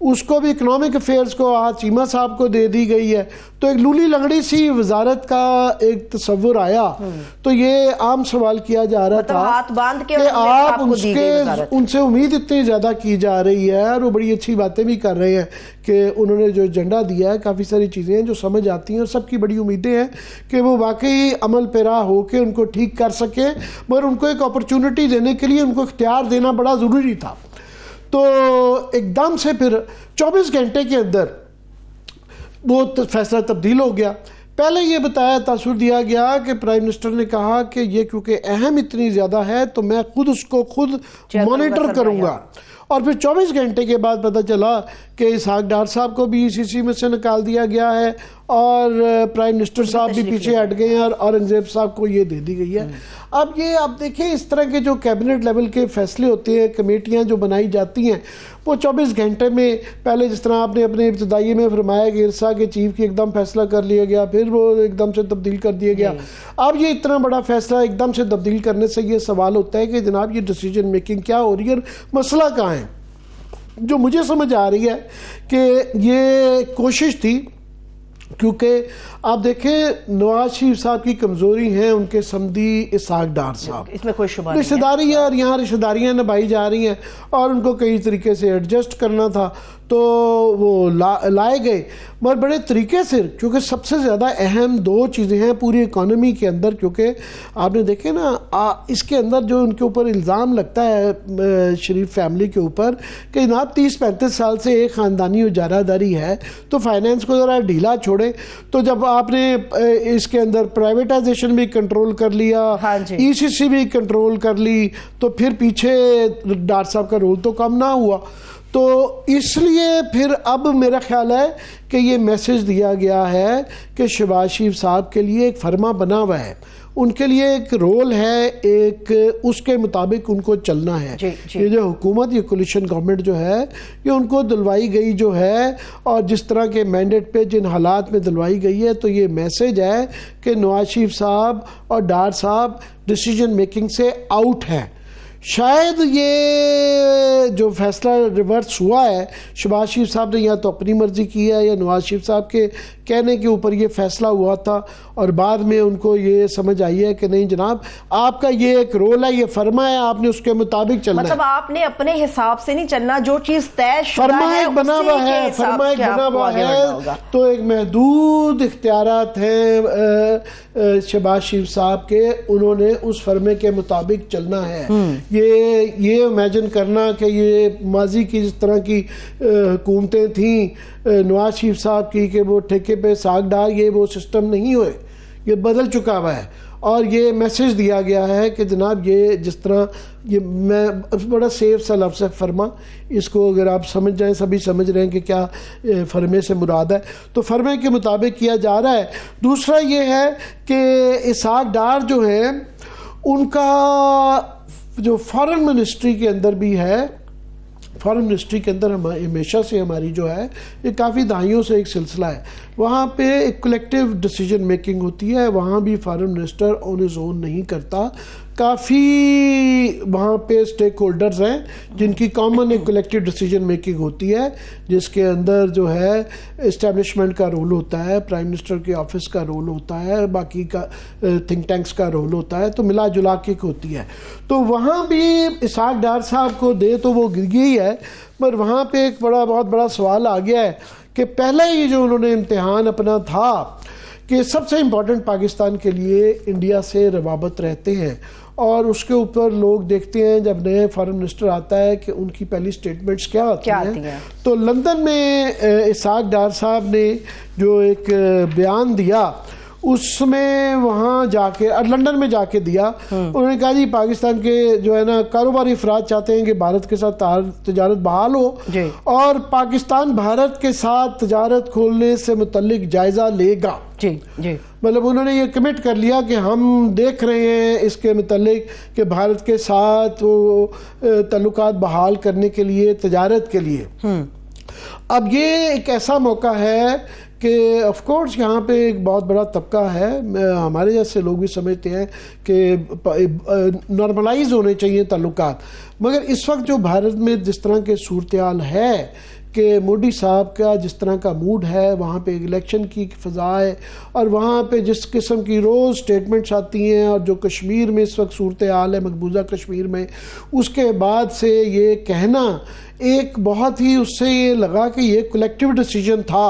اس کو بھی economic affairs کو چیمہ صاحب کو دے دی گئی ہے. تو ایک لولی لنگڑی سی وزارت کا ایک تصور آیا. تو یہ عام سوال کیا جا رہا تھا ہاتھ باندھ کے کہ آپ ان سے امید اتنی زیادہ کی جا رہی ہے اور وہ بڑی اچھی باتیں بھی کر رہے ہیں کہ انہوں نے جو ایجنڈا دیا ہے کافی ساری چیزیں ہیں جو سمجھ آتی ہیں اور سب کی بڑی امیدیں ہیں کہ وہ واقعی عمل پیرا ہو کے ان کو ٹھیک کر سکیں, مگر ان کو ایک اپرچونٹی دینے کے لیے ان کو اختیار دینا بڑا ضروری تھا. تو ایک دم سے پھر 24 گھنٹے کے اندر وہ فیصلہ تبدیل ہو گیا. پہلے یہ بتایا تاثر دیا گیا کہ پرائم منسٹر نے کہا کہ یہ کیونکہ اہم اتنی زیادہ ہے تو میں خود اس کو خود مانیٹر کروں گا. اور پھر 24 گھنٹے کے بعد پتہ چلا کہ اسحاق ڈار صاحب کو بھی ECC میں سے نکال دیا گیا ہے اور پرائم منسٹر صاحب بھی پیچھے ہٹ گئے ہیں اور اورنگزیب صاحب کو یہ دے دی گئی ہے. اب یہ آپ دیکھیں اس طرح کے جو کیبنٹ لیول کے فیصلے ہوتے ہیں, کمیٹیاں جو بنائی جاتی ہیں, وہ 24 گھنٹے میں پہلے جس طرح آپ نے اپنے ابتدائی میں فرمایا کہ ارسا کے چیف کی ایک دم فیصلہ کر لیا گیا, پھر وہ ایک دم سے تبدیل کر دیا گیا. اب یہ اتنا بڑا فیصلہ ایک دم سے تبدیل کرنے سے یہ سوال ہوتا ہے کہ جناب یہ ڈیسیجن میکنگ کیا ہو رہی ہے, مسئلہ کہاں ہے. جو مجھے سمجھ آ رہی ہے کہ یہ کوشش تھی, کیونکہ آپ دیکھیں نواز شریف صاحب کی کمزوری ہیں ان کے سمدھی اسحاق ڈار صاحب, اس میں کوئی شبہ نہیں, رشتہ داری ہے اور یہاں رشتہ داریاں نبھائی جا رہی ہیں اور ان کو کئی طریقے سے ایڈجسٹ کرنا تھا تو وہ لائے گئے, مگر بڑے طریقے سے, کیونکہ سب سے زیادہ اہم دو چیزیں ہیں پوری اکانومی کے اندر. کیونکہ آپ نے دیکھے نا اس کے اندر جو ان کے اوپر الزام لگتا ہے شریف فیملی کے اوپر کہ جناب 30-35 سال سے ایک خاندانی اجارہ داری ہے تو فائنینس کو ذرا ڈھیلا چھوڑے. تو جب آپ نے اس کے اندر پرائیویٹائزیشن بھی کنٹرول کر لیا, ECC بھی کنٹرول کر لی, تو پھر پیچھے ڈار صاحب کا رول تو کم نہ ہوا. تو اس لیے پھر اب میرا خیال ہے کہ یہ میسج دیا گیا ہے کہ شہباز شریف صاحب کے لیے ایک فرما بنا ہوا ہے, ان کے لیے ایک رول ہے, ایک اس کے مطابق ان کو چلنا ہے. یہ جو حکومت, یہ کولیشن گورنمنٹ جو ہے, یہ ان کو دلوائی گئی جو ہے اور جس طرح کے مینڈیٹ پہ جن حالات میں دلوائی گئی ہے, تو یہ میسج ہے کہ نواز شریف صاحب اور ڈار صاحب ڈیسیجن میکنگ سے آؤٹ ہیں. شاید یہ جو فیصلہ ریورس ہوا ہے, شہباز شریف صاحب نے یا تو اپنی مرضی کی ہے یا نواز شریف صاحب کے کہنے کے اوپر یہ فیصلہ ہوا تھا اور بعد میں ان کو یہ سمجھ آئی ہے کہ نہیں جناب آپ کا یہ ایک رول ہے, یہ فرما ہے, آپ نے اس کے مطابق چلنا ہے. مطلب آپ نے اپنے حساب سے نہیں چلنا, جو چیز طے شدہ ہے بنا ہوا ہے, فرما ایک بنا ہوا ہے. تو ایک محدود اختیارات ہیں شہباز شریف صاحب کے, انہوں نے اس فرمے کے مطابق چلنا ہے. یہ امیجن کرنا کہ یہ ماضی کی جس طرح کی حکومتیں تھیں نواز شریف صاحب کی کہ وہ ٹھیکے پہ اسحاق ڈار, یہ وہ سسٹم نہیں ہوئے, یہ بدل چکا ہوا ہے. اور یہ میسج دیا گیا ہے کہ جناب یہ جس طرح, یہ میں بڑا سیف سا لفظ ہے فرما, اس کو اگر آپ سمجھ جائیں, سبھی سمجھ رہے ہیں کہ کیا فرمے سے مراد ہے, تو فرمے کے مطابق کیا جا رہا ہے. دوسرا یہ ہے کہ اسحاق ڈار جو ہے ان کا جو فارن منسٹری کے اندر بھی ہے, فارن منسٹری کے اندر ہمیشہ سے ہماری جو ہے یہ کافی دہائیوں سے ایک سلسلہ ہے, وہاں پہ ایک کلیکٹیو ڈیسیجن میکنگ ہوتی ہے. وہاں بھی foreign minister on his own نہیں کرتا, کافی وہاں پہ سٹیک ہولڈرز ہیں جن کی کامن ایک کلیکٹیو ڈیسیجن میکنگ ہوتی ہے, جس کے اندر جو ہے اسٹیبلشمنٹ کا رول ہوتا ہے, پرائم منسٹر کے آفس کا رول ہوتا ہے, باقی کا تھنک ٹینکس کا رول ہوتا ہے, تو ملا جلا کے ہوتی ہے. تو وہاں بھی اسحاق ڈار صاحب کو دے تو وہ گر گئی ہے, پر وہاں پہ ایک بہت بڑا سوال آ گیا ہے کہ پہلے ہی جو انہوں نے امتحان اپنا تھا کہ سب سے امپورٹنٹ پاکستان کے لیے انڈیا سے روابط رہتے ہیں, اور اس کے اوپر لوگ دیکھتے ہیں جب نئے فارن منسٹر آتا ہے کہ ان کی پہلی سٹیٹمنٹس کیا آتی ہیں. تو لندن میں اسحاق ڈار صاحب نے جو ایک بیان دیا, اس میں وہاں جا کے لنڈن میں جا کے دیا, انہوں نے کہا جی پاکستان کے جو ہے نا کاروباری افراد چاہتے ہیں کہ بھارت کے ساتھ تجارت بحال ہو, اور پاکستان بھارت کے ساتھ تجارت کھولنے سے متعلق جائزہ لے گا. مطلب انہوں نے یہ کمٹ کر لیا کہ ہم دیکھ رہے ہیں اس کے متعلق کہ بھارت کے ساتھ وہ تعلقات بحال کرنے کے لیے, تجارت کے لیے. اب یہ ایک ایسا موقع ہے کہ آف کورس یہاں پہ ایک بہت بڑا طبقہ ہے, ہمارے جیسے لوگ بھی سمجھتے ہیں کہ نارملائز ہونے چاہیے تعلقات, مگر اس وقت جو بھارت میں جس طرح کے صورتحال ہے کہ مودی صاحب کا جس طرح کا موڈ ہے وہاں پہ الیکشن کی فضا ہے اور وہاں پہ جس قسم کی روز سٹیٹمنٹس آتی ہیں اور جو کشمیر میں اس وقت صورتحال ہے مقبوضہ کشمیر میں، اس کے بعد سے یہ کہنا ایک بہت ہی اس سے یہ لگا کہ یہ کولیکٹیو ڈیسیجن تھا،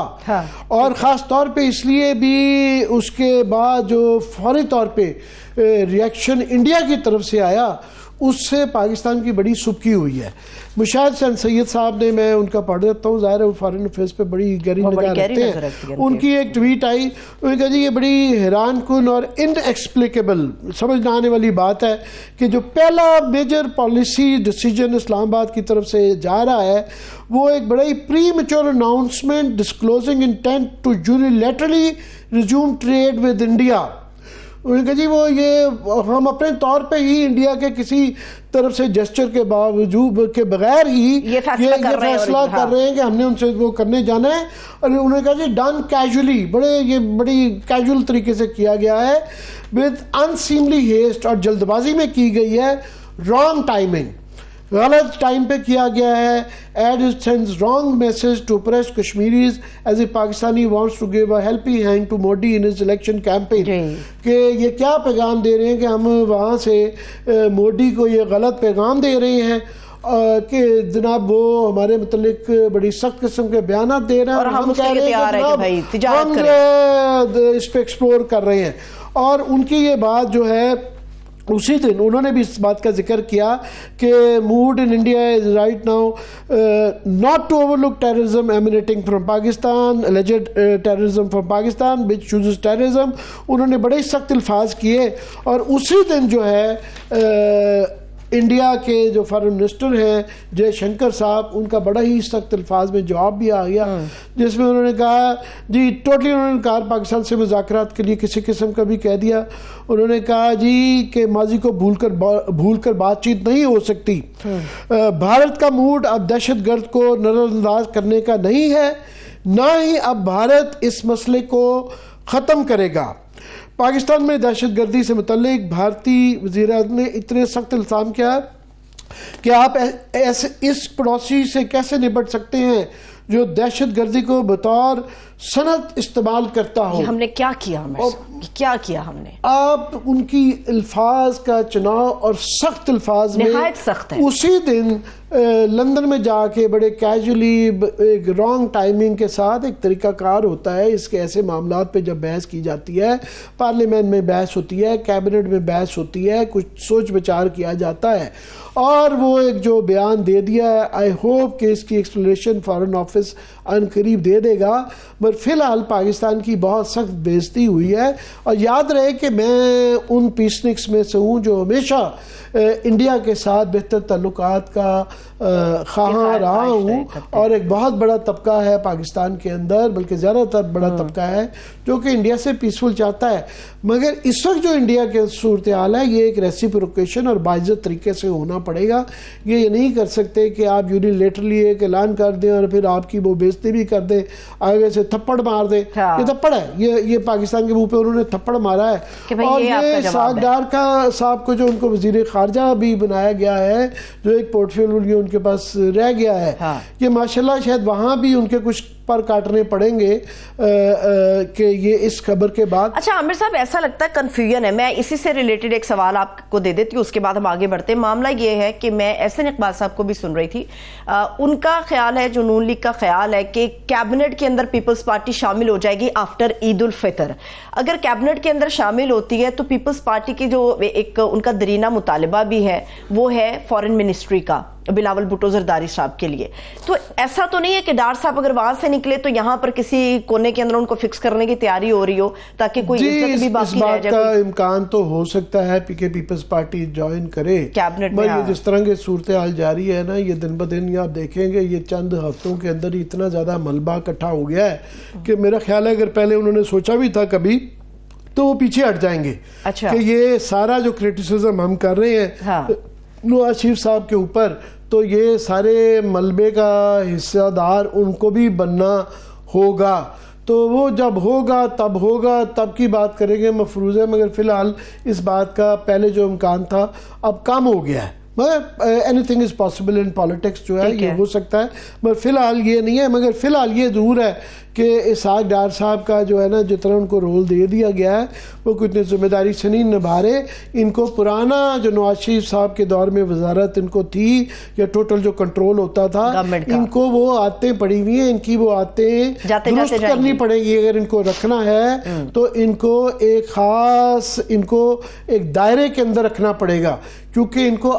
اور خاص طور پہ اس لیے بھی اس کے بعد جو فوری طور پہ ریئیکشن انڈیا کی طرف سے آیا اس سے پاکستان کی بڑی سبکی ہوئی ہے۔ مشاہد حسین سید صاحب نے، میں ان کا پڑھ دیتا ہوں، ظاہر ہے وہ فارن افیئرس پہ بڑی گہری نگاہ رکھتے ہیں، ان کی ایک ٹویٹ آئی، انہوں نے کہا جی یہ بڑی حیران کن اور انیکسپلیکیبل سمجھ نہ آنے والی بات ہے کہ جو پہلا میجر پالیسی ڈیسیجن اسلام آباد کی طرف سے جا رہا ہے وہ ایک بڑا ہی premature announcement disclosing intent to unilaterally resume trade with India. انہوں نے کہا جی وہ یہ ہم اپنے طور پہ ہی انڈیا کے کسی طرف سے جسچر کے باوجود کے بغیر ہی یہ فیصلہ کر رہے ہیں کہ ہم نے ان سے وہ کرنے جانا ہے، اور انہوں نے کہا جی ڈن کیجولی، بڑی کیجول طریقے سے کیا گیا ہے، ود انسیملی ہیسٹ، اور جلد بازی میں کی گئی ہے، رانگ ٹائمنگ، غلط ٹائم پہ کیا گیا ہے، and it sends wrong message to oppressed Kashmiris as a Pakistani wants to give a helping hand to Modi in his election campaign، کہ یہ کیا پیغام دے رہے ہیں کہ ہم وہاں سے مودی کو یہ غلط پیغام دے رہے ہیں کہ جناب وہ ہمارے متعلق بڑی سخت قسم کے بیانات دے رہے ہیں، اور ہم کہہ رہے ہیں کہ جناب ہم اس پہ ایکسپلور کر رہے ہیں۔ اور ان کی یہ بات جو ہے اسی دن انہوں نے بھی اس بات کا ذکر کیا کہ mood in India is right now not to overlook terrorism emanating from Pakistan, alleged terrorism from Pakistan which chooses terrorism, انہوں نے بڑے سخت الفاظ کیے۔ اور اسی دن جو ہے انڈیا کے جو فارن منسٹر ہیں جے شنکر صاحب، ان کا بڑا ہی سخت الفاظ میں جواب بھی آ گیا، جس میں انہوں نے کہا جی ٹوٹلی انہوں نے انکار پاکستان سے مذاکرات کے لیے کسی قسم کا بھی کہہ دیا۔ انہوں نے کہا جی کہ ماضی کو بھول کر بات چیت نہیں ہو سکتی، بھارت کا موڈ اب دہشت گرد کو نظر انداز کرنے کا نہیں ہے، نہ ہی اب بھارت اس مسئلے کو ختم کرے گا۔ پاکستان میں دہشت گردی سے متعلق بھارتی وزیر اعظم نے اتنے سخت الزام کیا کہ آپ اس پڑوسی سے کیسے نپٹ سکتے ہیں جو دہشت گردی کو بطور صنعت استعمال کرتا ہو۔ ہم نے کیا کیا ہم نے آپ ان کی الفاظ کا چناؤ اور سخت الفاظ میں نہایت سخت ہے۔ اسی دن لندن میں جا کے بڑے کیجولی ایک رانگ ٹائمنگ کے ساتھ، ایک طریقہ کار ہوتا ہے اس کے ایسے معاملات پہ جب بحث کی جاتی ہے، پارلیمنٹ میں بحث ہوتی ہے، کیبنٹ میں بحث ہوتی ہے، کچھ سوچ بچار کیا جاتا ہے، اور وہ ایک جو بیان دے دیا ہے، آئی ہوپ کہ اس کی ایکسپلینیشن فارن آفس ان قریب دے دے گا، مگر فی الحال پاکستان کی بہت سخت بے عزتی ہوئی ہے۔ اور یاد رہے کہ میں ان پیسنکس میں سے ہوں جو ہمیشہ انڈیا کے ساتھ بہتر تعلقات کا خواہاں رہا ہوں، اور ایک بہت بڑا طبقہ ہے پاکستان کے اندر، بلکہ زیادہ تر بڑا طبقہ ہے جو کہ انڈیا سے پیسفل چاہتا ہے، مگر اس وقت جو انڈیا کے صورتحال ہے یہ ایک ریسیپروکیشن اور باعزت طریقے سے ہونا پڑے گا۔ یہ نہیں کر سکتے کہ آپ یونیلیٹرلی ایک اعلان کر دیں اور پھر آپ کی وہ بےزتی بھی کر دیں، آگے سے تھپڑ مار دیں۔ یہ تھپڑ ہے، یہ پاکستان کے منہ پہ انہوں نے تھپڑ مارا ہے۔ اور یہ ساگدار کا صاحب کو جو ان کو وزیر خارجہ بھی بنایا گیا ہے، جو ایک پورٹ فولیو ان کے پاس رہ گیا ہے، یہ ماشاءاللہ شاید وہاں بھی ان کے کچھ پر کاٹنے پڑیں گے کہ یہ اس خبر کے بعد۔ اچھا عامر صاحب، ایسا لگتا ہے کنفیوژن ہے، میں اسی سے ریلیٹڈ ایک سوال آپ کو دے دیتی ہوں، اس کے بعد ہم آگے بڑھتے ہیں۔ معاملہ یہ ہے کہ میں احسن اقبال صاحب کو بھی سن رہی تھی، ان کا خیال ہے، جو نون لیگ کا خیال ہے کہ کیبنٹ کے اندر پیپلز پارٹی شامل ہو جائے گی آفٹر عید الفطر۔ اگر کیبنٹ کے اندر شامل ہوتی ہے تو پیپلز پارٹی کی جو ایک ان کا درینہ مطالبہ بھی ہے وہ ہے فارن منسٹری کا، بلاول بھٹو زرداری صاحب کے لیے۔ تو ایسا تو نہیں ہے کہ ڈار صاحب اگر وہاں سے نکلے تو یہاں پر کسی کونے کے اندر ان کو فکس کرنے کی تیاری ہو رہی ہو تاکہ کوئی عزت بھی باقی رہ جائے؟ اس بات کا امکان تو ہو سکتا ہے کہ پیپلز پارٹی جوائن کرے کیبنٹ میں۔ جس طرح کی صورتحال جاری ہے نا، یہ دن بدن آپ دیکھیں گے یہ چند ہفتوں کے اندر اتنا زیادہ ملبہ اکٹھا ہو گیا ہے کہ میرا خیال ہے اگر پہلے انہوں نے سوچا بھی تھا کبھی تو وہ پیچھے ہٹ جائیں گے کہ یہ سارا جو کرٹیسزم ہم کر رہے ہیں نواز شریف صاحب کے اوپر، تو یہ سارے ملبے کا حصہ دار ان کو بھی بننا ہوگا۔ تو وہ جب ہوگا تب کی بات کریں گے، مفروض ہے، مگر فی الحال اس بات کا پہلے جو امکان تھا اب کم ہو گیا ہے، مگر any thing is possible in politics جو ہے یہ ہو سکتا ہے، مگر فی الحال یہ نہیں ہے. مگر فی الحال یہ ضرور ہے کہ اسحاق ڈار صاحب کا جو ہے نا جتنا ان کو رول دے دیا گیا ہے وہ کوئی اتنی ذمہ داری سے نہیں نبھا رہے. ان کو پرانا جو نواز شریف صاحب کے دور میں وزارت ان کو تھی یا ٹوٹل جو کنٹرول ہوتا تھا ان کو وہ عادتیں پڑی ہوئی ہیں، ان کی وہ عادتیں درست کرنی پڑے گی. اگر ان کو رکھنا ہے تو ان کو ایک خاص ان کو ایک دائرے کے اندر رکھنا پڑے گا، کیونکہ ان کو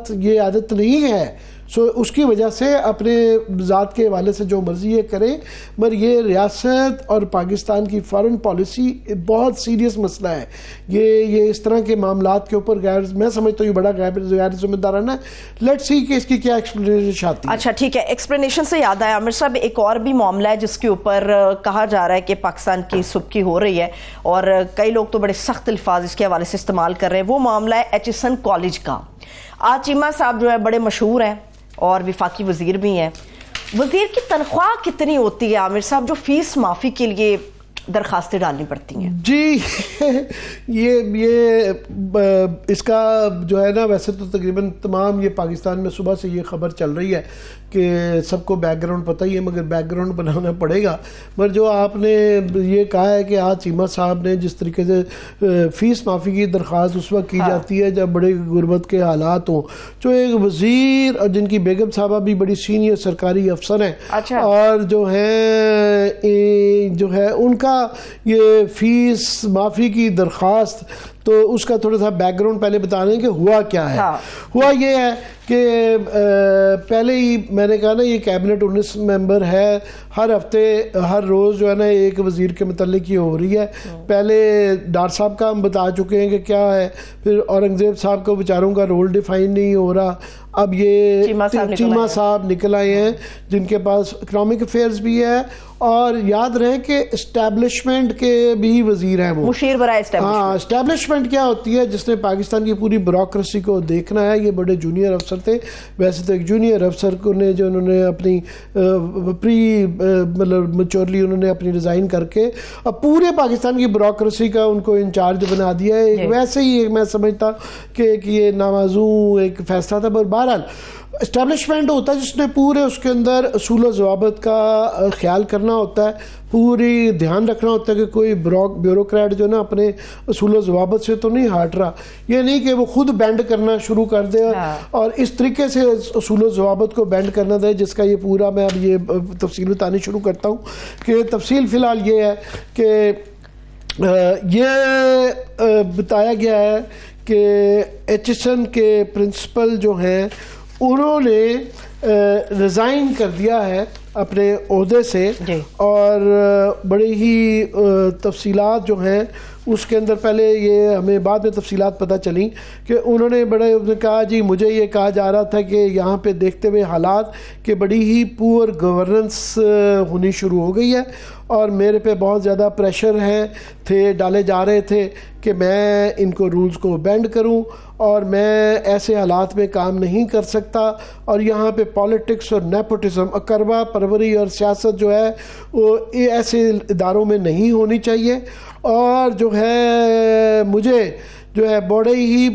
یہ عادت نہیں ہے. اس کی وجہ سے اپنے ذات کے حوالے سے جو مرضی یہ کریں، مگر یہ ریاست اور پاکستان کی فارن پالیسی بہت سیریس مسئلہ ہے. یہ اس طرح کے معاملات کے اوپر میں سمجھتا ہوں یہ بڑا غیر ذمہ دارانہ ہے. لیٹ سی کہ اس کی کیا ایکسپلینیشن آتی ہے. اچھا ٹھیک ہے، ایکسپلینیشن سے یاد آیا عامر صاحب، ایک اور بھی معاملہ ہے جس کے اوپر کہا جا رہا ہے کہ پاکستان کی سبکی ہو رہی ہے اور کئی لوگ تو بڑے سخت الفاظ اس کے حوالے سے استعمال کر رہے ہیں. وہ معاملہ ہے ایچسن کالج کا. آج چیمہ صاحب جو ہے بڑے مشہور ہیں اور وفاقی وزیر بھی ہیں. وزیر کی تنخواہ کتنی ہوتی ہے عامر صاحب جو فیس معافی کے لیے درخواستیں ڈالنی پڑتی ہیں؟ جی یہ اس کا جو ہے نا ویسے تو تقریباً تمام یہ پاکستان میں صبح سے یہ خبر چل رہی ہے کہ سب کو بیک گراؤنڈ پتہ ہی ہے، مگر بیک گراؤنڈ بنانا پڑے گا. مگر جو آپ نے یہ کہا ہے کہ آج چیمہ صاحب نے جس طریقے سے فیس معافی کی درخواست اس وقت کی جاتی ہے جب بڑے غربت کے حالات ہوں، جو ایک وزیر اور جن کی بیگم صاحبہ بھی بڑی سینئر سرکاری افسر ہیں اور جو ہے ان کا یہ فیس معافی کی درخواست، تو اس کا تھوڑا سا بیک گراؤنڈ پہلے بتا دیں کہ ہوا کیا ہے. ہوا یہ ہے کہ پہلے ہی میں نے کہا نا یہ کیبنٹ 19 ممبر ہے، ہر ہفتے ہر روز جو ہے نا ایک وزیر کے متعلق یہ ہو رہی ہے. پہلے ڈار صاحب کا ہم بتا چکے ہیں کہ کیا ہے، پھر اورنگزیب صاحب کو بیچاروں کا رول ڈیفائن نہیں ہو رہا. اب یہ چیمہ صاحب نکل آئے ہیں جن کے پاس اکنامک افیئرز بھی ہے، اور یاد رہے کہ اسٹیبلشمنٹ کے بھی وزیر ہیں وہ، مشیر برائے اسٹیبلشمنٹ. ہاں، اسٹیبلشمنٹ کیا ہوتی ہے جس نے پاکستان کی پوری بیوروکریسی کو دیکھنا ہے. یہ بڑے جونیئر افسر تھے، ویسے تو ایک جونیئر افسر کو نے جو انہوں نے اپنی مطلب میچورلی انہوں نے اپنی ریزائن کر کے اب پورے پاکستان کی بیوروکریسی کا ان کو انچارج بنا دیا ہے. ویسے ہی میں سمجھتا کہ یہ نامعزوں ایک فیصلہ تھا. بہرحال اسٹیبلشمنٹ ہوتا ہے جس نے پورے اس کے اندر اصول و ضوابط کا خیال کرنا ہوتا ہے، پوری دھیان رکھنا ہوتا ہے کہ کوئی بیوروکریٹ جو نا اپنے اصول و ضوابط سے تو نہیں ہٹ رہا. یہ نہیں کہ وہ خود بینڈ کرنا شروع کر دے اور اس طریقے سے اصول و ضوابط کو بینڈ کرنا دے جس کا یہ پورا میں اب یہ تفصیل بتانی شروع کرتا ہوں. کہ تفصیل فی الحال یہ ہے کہ یہ بتایا گیا ہے کہ ایچسن کے پرنسپل جو ہیں انہوں نے ریزائن کر دیا ہے اپنے عہدے سے، اور بڑی ہی تفصیلات جو ہیں اس کے اندر پہلے یہ ہمیں بعد میں تفصیلات پتہ چلیں کہ انہوں نے کہا جی مجھے یہ کہا جا رہا تھا کہ یہاں پہ دیکھتے ہوئے حالات کہ بڑی ہی پور گورننس ہونی شروع ہو گئی ہے اور میرے پہ بہت زیادہ پریشر ڈالے جا رہے تھے کہ میں ان کو رولز کو بینڈ کروں اور میں ایسے حالات میں کام نہیں کر سکتا. اور یہاں پہ پالیٹکس اور نیپوٹزم، اقربا پروری اور سیاست جو ہے وہ ایسے اداروں میں نہیں ہونی چاہیے. اور جو ہے مجھے جو ہے بڑے ہی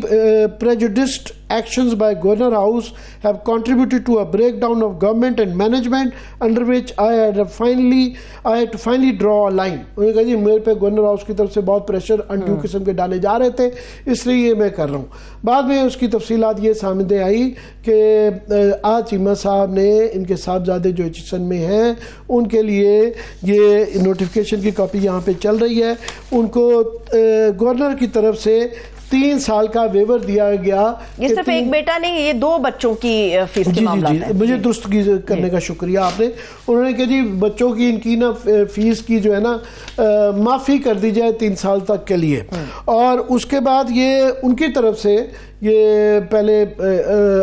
prejudiced actions by Governor House have contributed to a breakdown of government and management under which I had to finally draw a line. انہوں نے کہا جی میرے پہ گورنر ہاؤس کی طرف سے بہت پریشر انڈیو قسم کے ڈالے جا رہے تھے، اس لیے یہ میں کر رہا ہوں. بعد میں اس کی تفصیلات یہ سامنے آئی کہ آج چیمہ صاحب نے ان کے صاحبزادے جو ایچسن میں ہیں ان کے لیے یہ نوٹیفیکیشن کی کاپی یہاں پہ چل رہی ہے. ان کو گورنر کی طرف سے 3 سال کا ویور دیا گیا. یہ صرف ایک بیٹا نہیں، یہ 2 بچوں کی فیس کے معاملات ہیں. مجھے درست کرنے کا شکریہ آپ نے. انہوں نے کہا جی بچوں کی ان کی نا فیس کی جو ہے نا معافی کر دی جائے 3 سال تک کے لیے. اور اس کے بعد یہ ان کی طرف سے یہ پہلے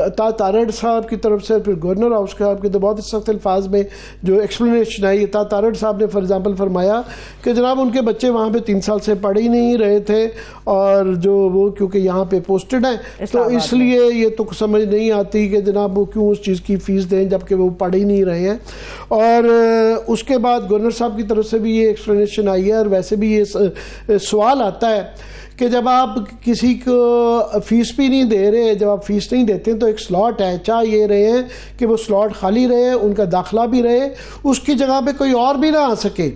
عطا تارڑ صاحب کی طرف سے پھر گورنر ہاؤس صاحب کے تو بہت سخت الفاظ میں جو ایکسپلینیشن آئی. عطا تارڑ صاحب نے فار ایگزامپل فرمایا کہ جناب ان کے بچے وہاں پہ 3 سال سے پڑھ ہی نہیں رہے تھے اور جو وہ کیونکہ یہاں پہ پوسٹڈ ہیں تو اس لیے یہ تو سمجھ نہیں آتی کہ جناب وہ کیوں اس چیز کی فیس دیں جبکہ وہ پڑھ ہی نہیں رہے ہیں. اور اس کے بعد گورنر صاحب کی طرف سے بھی یہ ایکسپلینیشن آئی ہے. اور ویسے بھی یہ سوال آتا ہے کہ جب آپ کسی کو فیس بھی نہیں دے رہے, جب آپ فیس نہیں دیتے تو ایک سلاٹ ہے, چاہ یہ رہے ہیں کہ وہ سلاٹ خالی رہے, ان کا داخلہ بھی رہے, اس کی جگہ پہ کوئی اور بھی نہ آ سکے.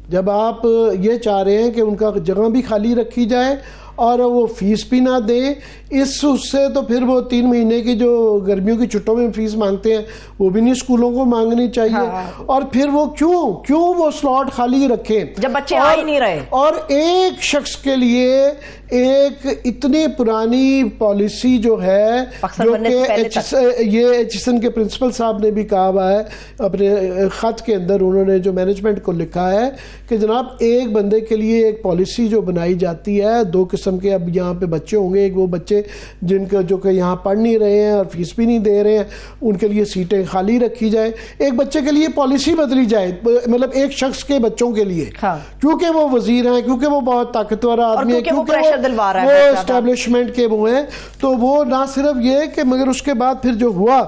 جب آپ یہ چاہ رہے ہیں کہ ان کا جگہ بھی خالی رکھی جائے اور وہ فیس بھی نہ دیں, اس سے تو پھر وہ 3 مہینے کی جو گرمیوں کی چھٹوں میں فیس مانگتے ہیں وہ بھی نہیں اسکولوں کو مانگنی چاہیے. اور پھر وہ کیوں وہ سلاٹ خالی رکھیں جب بچے آ ہی نہیں رہے. اور ایک شخص کے لیے ایک اتنی پرانی پالیسی جو ہے, جو کہ یہ ایچسن کے پرنسپل صاحب نے بھی کہا ہوا ہے اپنے خط کے اندر, انہوں نے جو مینجمنٹ کو لکھا ہے کہ جناب ایک بندے کے لیے ایک پالیسی جو بنائی جاتی ہے, 2 قسم کے اب یہاں پہ بچے ہوں گے. ایک وہ بچے جن کا جو کہ یہاں پڑھ نہیں رہے ہیں اور فیس بھی نہیں دے رہے ہیں, ان کے لیے سیٹیں خالی رکھی جائے. ایک بچے کے لیے پالیسی بدلی جائے, مطلب ایک شخص کے بچوں کے لیے, کیونکہ وہ وزیر ہیں, کیونکہ وہ بہت طاقتور آدمی ہے, کیونکہ وہ اسٹیبلشمنٹ کے وہ ہیں. تو وہ نہ صرف یہ کہ مگر اس کے بعد پھر جو ہوا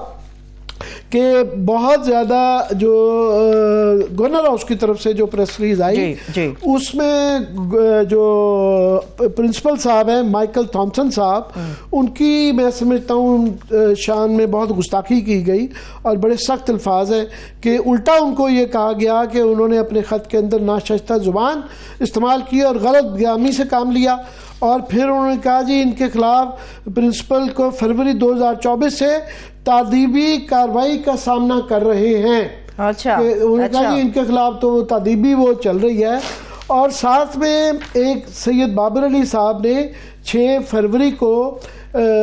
کہ بہت زیادہ جو گورنر ہاؤس کی طرف سے جو پریس ریلیز آئی اس میں جو پرنسپل صاحب ہیں مائیکل تھامسن صاحب, ان کی میں سمجھتا ہوں شان میں بہت گستاخی کی گئی اور بڑے سخت الفاظ ہیں کہ الٹا ان کو یہ کہا گیا کہ انہوں نے اپنے خط کے اندر ناشائستہ زبان استعمال کی اور غلط بیانی سے کام لیا. اور پھر انہوں نے کہا جی ان کے خلاف پرنسپل کو فروری 2024 سے تعدیبی کارروائی کا سامنا کر رہے ہیں. انہوں نے کہا جی ان کے خلاف تو تعدیبی وہ چل رہی ہے. اور ساتھ میں ایک سید بابر علی صاحب نے 6 فروری کو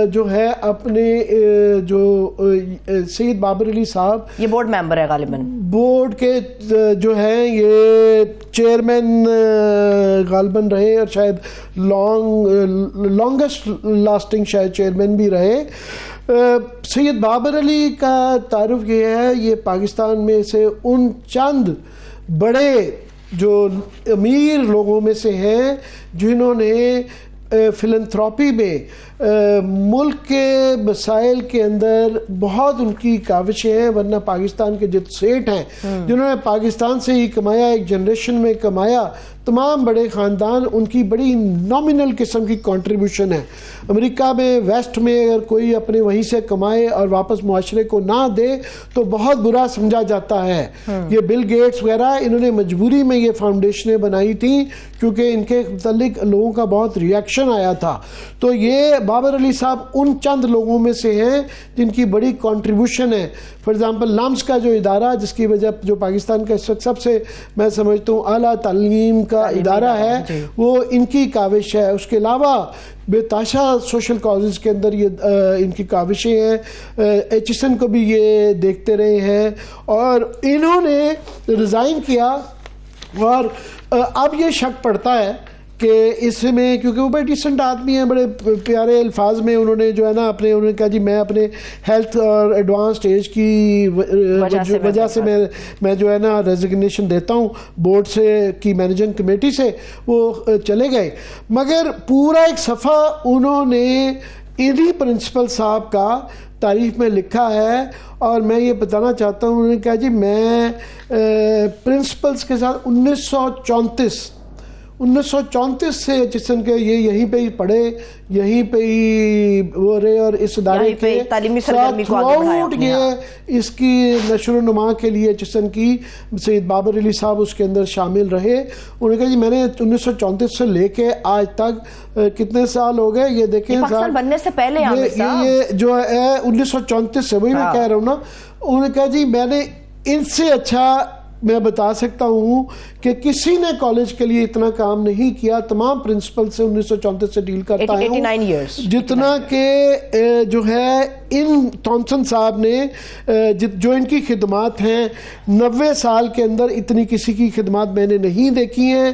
جو ہے اپنے جو سید بابر علی صاحب, یہ بورڈ ممبر ہے غالباً, بورڈ کے جو ہیں یہ چیئرمین غالباً رہے اور شاید لانگسٹ لاسٹنگ شاید چیئرمین بھی رہے. سید بابر علی کا تعارف یہ ہے, یہ پاکستان میں سے ان چند بڑے جو امیر لوگوں میں سے ہیں جنہوں نے فلنتھراپی میں ملک کے مسائل کے اندر بہت ان کی کاوشیں ہیں. ورنہ پاکستان کے جت سیٹ ہیں جنہوں نے پاکستان سے ہی کمایا, ایک جنریشن میں کمایا, تمام بڑے خاندان, ان کی بڑی نامنل قسم کی کنٹریبیوشن ہے. امریکہ میں ویسٹ میں اگر کوئی اپنے وہیں سے کمائے اور واپس معاشرے کو نہ دے تو بہت برا سمجھا جاتا ہے. یہ بل گیٹس وغیرہ انہوں نے مجبوری میں یہ فاؤنڈیشنیں بنائی تھیں کیونکہ ان کے متعلق لوگوں کا بہت ریاکشن آیا تھا. تو یہ بابر علی صاحب ان چند لوگوں میں سے ہیں جن کی بڑی کنٹریبیوشن ہے. فار ایگزامپل لمس کا جو ادارہ جس کی وجہ جو پاکستان کا اس وقت سب سے میں سمجھتا ہوں اعلیٰ تعلیم کا ادارہ ہے, وہ ان کی کاوش ہے. اس کے علاوہ بے تاشا سوشل کازز کے اندر یہ ان کی کاوشیں ہیں. ایچسن کو بھی یہ دیکھتے رہے ہیں اور انہوں نے ریزائن کیا. اور اب یہ شک پڑتا ہے کہ اس میں کیونکہ وہ بڑے ڈیسنٹ آدمی ہیں, بڑے پیارے الفاظ میں انہوں نے جو ہے نا انہوں نے کہا جی میں اپنے ہیلتھ اور ایڈوانس اسٹیج کی وجہ سے میں جو ہے نا ریزگنیشن دیتا ہوں بورڈ سے کی مینیجنگ کمیٹی سے, وہ چلے گئے. مگر پورا ایک صفحہ انہوں نے انہی پرنسپل صاحب کا تعریف میں لکھا ہے. اور میں یہ بتانا چاہتا ہوں, انہوں نے کہا جی میں پرنسپلز کے ساتھ 1934 سے ایچسن کے یہ یہیں پہ ہی پڑھے, یہیں پہ ہی وہ رہے اور اس ادارے کے تعلیمی سرگرمی کو آگے بڑھایا. اس کی نشر و نما کے لیے ایچسن کی سید بابر علی صاحب اس کے اندر شامل رہے. انہوں نے کہا جی میں نے 1934 سے لے کے آج تک کتنے سال ہو گئے, یہ دیکھیں پاکستان بننے سے پہلے یہ جو ہے 1934 سے, وہی میں کہہ رہا ہوں نا. انہوں نے کہا جی میں نے ان سے اچھا میں بتا سکتا ہوں کہ کسی نے کالج کے لیے اتنا کام نہیں کیا. تمام پرنسپل سے 1934 سے ڈیل کرتا ہوں جتنا کہ جو ہے ان تھامسن صاحب نے جو ان کی خدمات ہیں 90 سال کے اندر اتنی کسی کی خدمات میں نے نہیں دیکھی ہیں.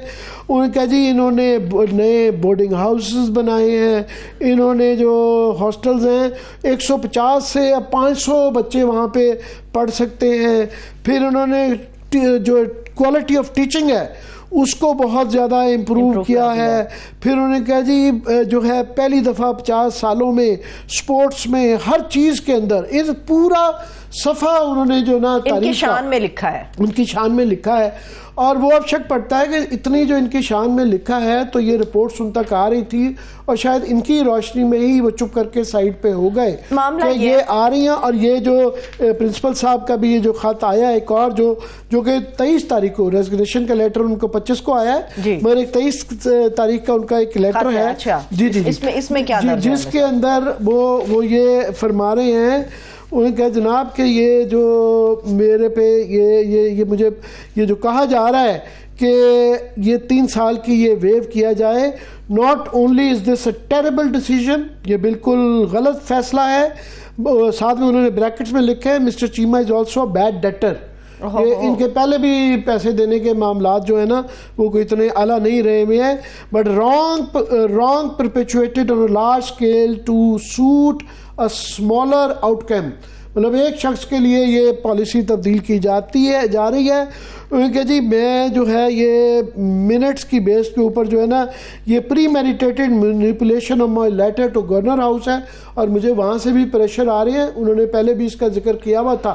انہوں نے کہا جی انہوں نے نئے بورڈنگ ہاؤسز بنائے ہیں, انہوں نے جو ہاسٹلز ہیں 150 سے 500 بچے وہاں پہ پڑھ سکتے ہیں. پھر انہوں نے جو کوالٹی آف ٹیچنگ ہے اس کو بہت زیادہ امپروو کیا ہے. پھر انہوں نے کہا جی جو ہے پہلی دفعہ 50 سالوں میں سپورٹس میں ہر چیز کے اندر اس پورا صفحہ انہوں نے جو نا ان کی شان میں لکھا ہے, ان کی شان میں لکھا ہے. اور وہ اب شک پڑتا ہے کہ اتنی جو ان کی شان میں لکھا ہے تو یہ رپورٹس ان تک آ رہی تھی اور شاید ان کی روشنی میں ہی وہ چپ کر کے سائٹ پہ ہو گئے کہ یہ آ رہی ہیں. اور یہ جو پرنسپل صاحب کا بھی یہ جو خط آیا ایک اور جو کہ 23 تاریخ کو ریزگنیشن کا لیٹر ان کو 25 کو آیا ہے, مگر ایک 23 تاریخ کا ان کا ایک لیٹر ہے جی جی اس میں کیا جس کے اندر وہ یہ فرما رہے ہیں, انہوں نے کہا جناب کہ یہ جو میرے پہ یہ مجھے یہ جو کہا جا رہا ہے کہ یہ 3 سال کی یہ ویو کیا جائے, not only is this a terrible decision, یہ بالکل غلط فیصلہ ہے. ساتھ میں انہوں نے بریکٹس میں لکھا ہے mister Cheema is also bad debtor. ان کے پہلے بھی پیسے دینے کے معاملات جو ہے نا وہ کوئی اتنے اعلیٰ نہیں رہے ہوئے ہیں, but wrong perpetuated on a large scale to suit a smaller outcome. مطلب ایک شخص کے لیے یہ پالیسی تبدیل کی جا رہی ہے کہ جی میں جو ہے یہ منٹس کی بیس کے اوپر جو ہے نا یہ premeditated manipulation of my letter to governor house ہے اور مجھے وہاں سے بھی پریشر آ رہے ہیں. انہوں نے پہلے بھی اس کا ذکر کیا ہوا تھا.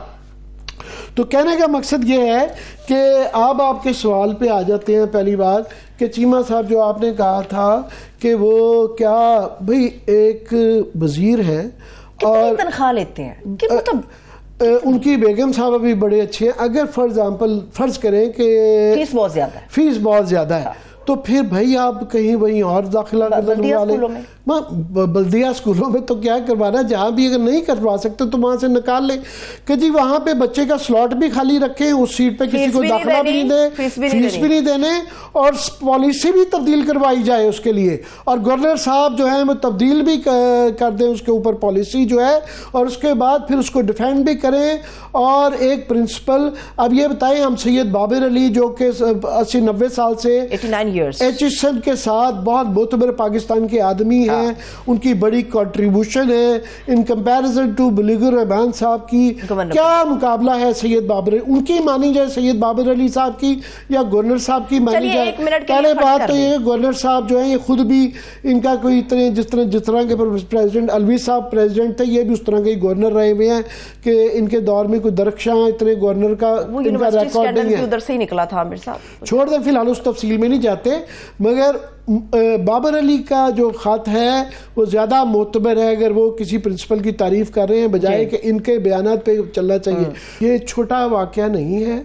تو کہنے کا مقصد یہ ہے کہ آپ کے سوال پہ آ جاتے ہیں. پہلی بات کہ چیمہ صاحب جو آپ نے کہا تھا کہ وہ کیا بھئی ایک وزیر ہے اور تنخواہ لیتے ہیں کہ مطلب ان کی بیگم صاحب بھی بڑے اچھے ہیں. اگر فار ایگزامپل فرض کریں کہ فیس بہت زیادہ ہے تو پھر بھائی آپ کہیں وہیں اور داخلہ بلدیہ اسکولوں میں تو کیا کروانا, جہاں بھی اگر نہیں کروا سکتے تو وہاں سے نکال لیں کہ جی وہاں پہ بچے کا سلاٹ بھی خالی رکھیں, اس سیٹ پہ کسی کو داخلہ بھی نہیں دیں, فیس بھی نہیں دینے, اور پالیسی بھی تبدیل کروائی جائے اس کے لیے, اور گورنر صاحب جو ہیں وہ تبدیل بھی کر دیں اس کے اوپر پالیسی جو ہے, اور اس کے بعد پھر اس کو ڈیفینڈ بھی کریں. اور ایک پرنسپل اب یہ بتائیں, ہم سید بابر علی جو کہ 80-90 سال سے ایچ کے ساتھ بہت معتبر پاکستان کے آدمی ہیں, ان کی بڑی کنٹریبیوشن ہے ان کمپیریزن ٹو بلیغ الرحمان صاحب کی, کیا مقابلہ ہے سید بابر علی, ان کی مانی جائے سید بابر علی صاحب کی یا گورنر صاحب کی مانی جائے. پہلے بات تو یہ گورنر صاحب جو ہیں یہ خود بھی ان کا کوئی اتنے جس طرح کے پریزیڈنٹ الوی صاحب پریزیڈنٹ تھے, یہ بھی اس طرح کے گورنر رہے ہوئے ہیں کہ ان کے دور میں کوئی درخشاں اتنے گورنر کا ان کا ریکارڈ نہیں ہے. ادھر سے ہی نکلا تھا عامر صاحب, چھوڑ دیں فی الحال اس تفصیل میں نہیں جاتے. مگر بابر علی کا جو خط ہے وہ زیادہ معتبر ہے اگر وہ کسی پرنسپل کی تعریف کر رہے ہیں بجائے کہ ان کے بیانات پہ چلنا چاہیے. یہ چھوٹا واقعہ نہیں ہے,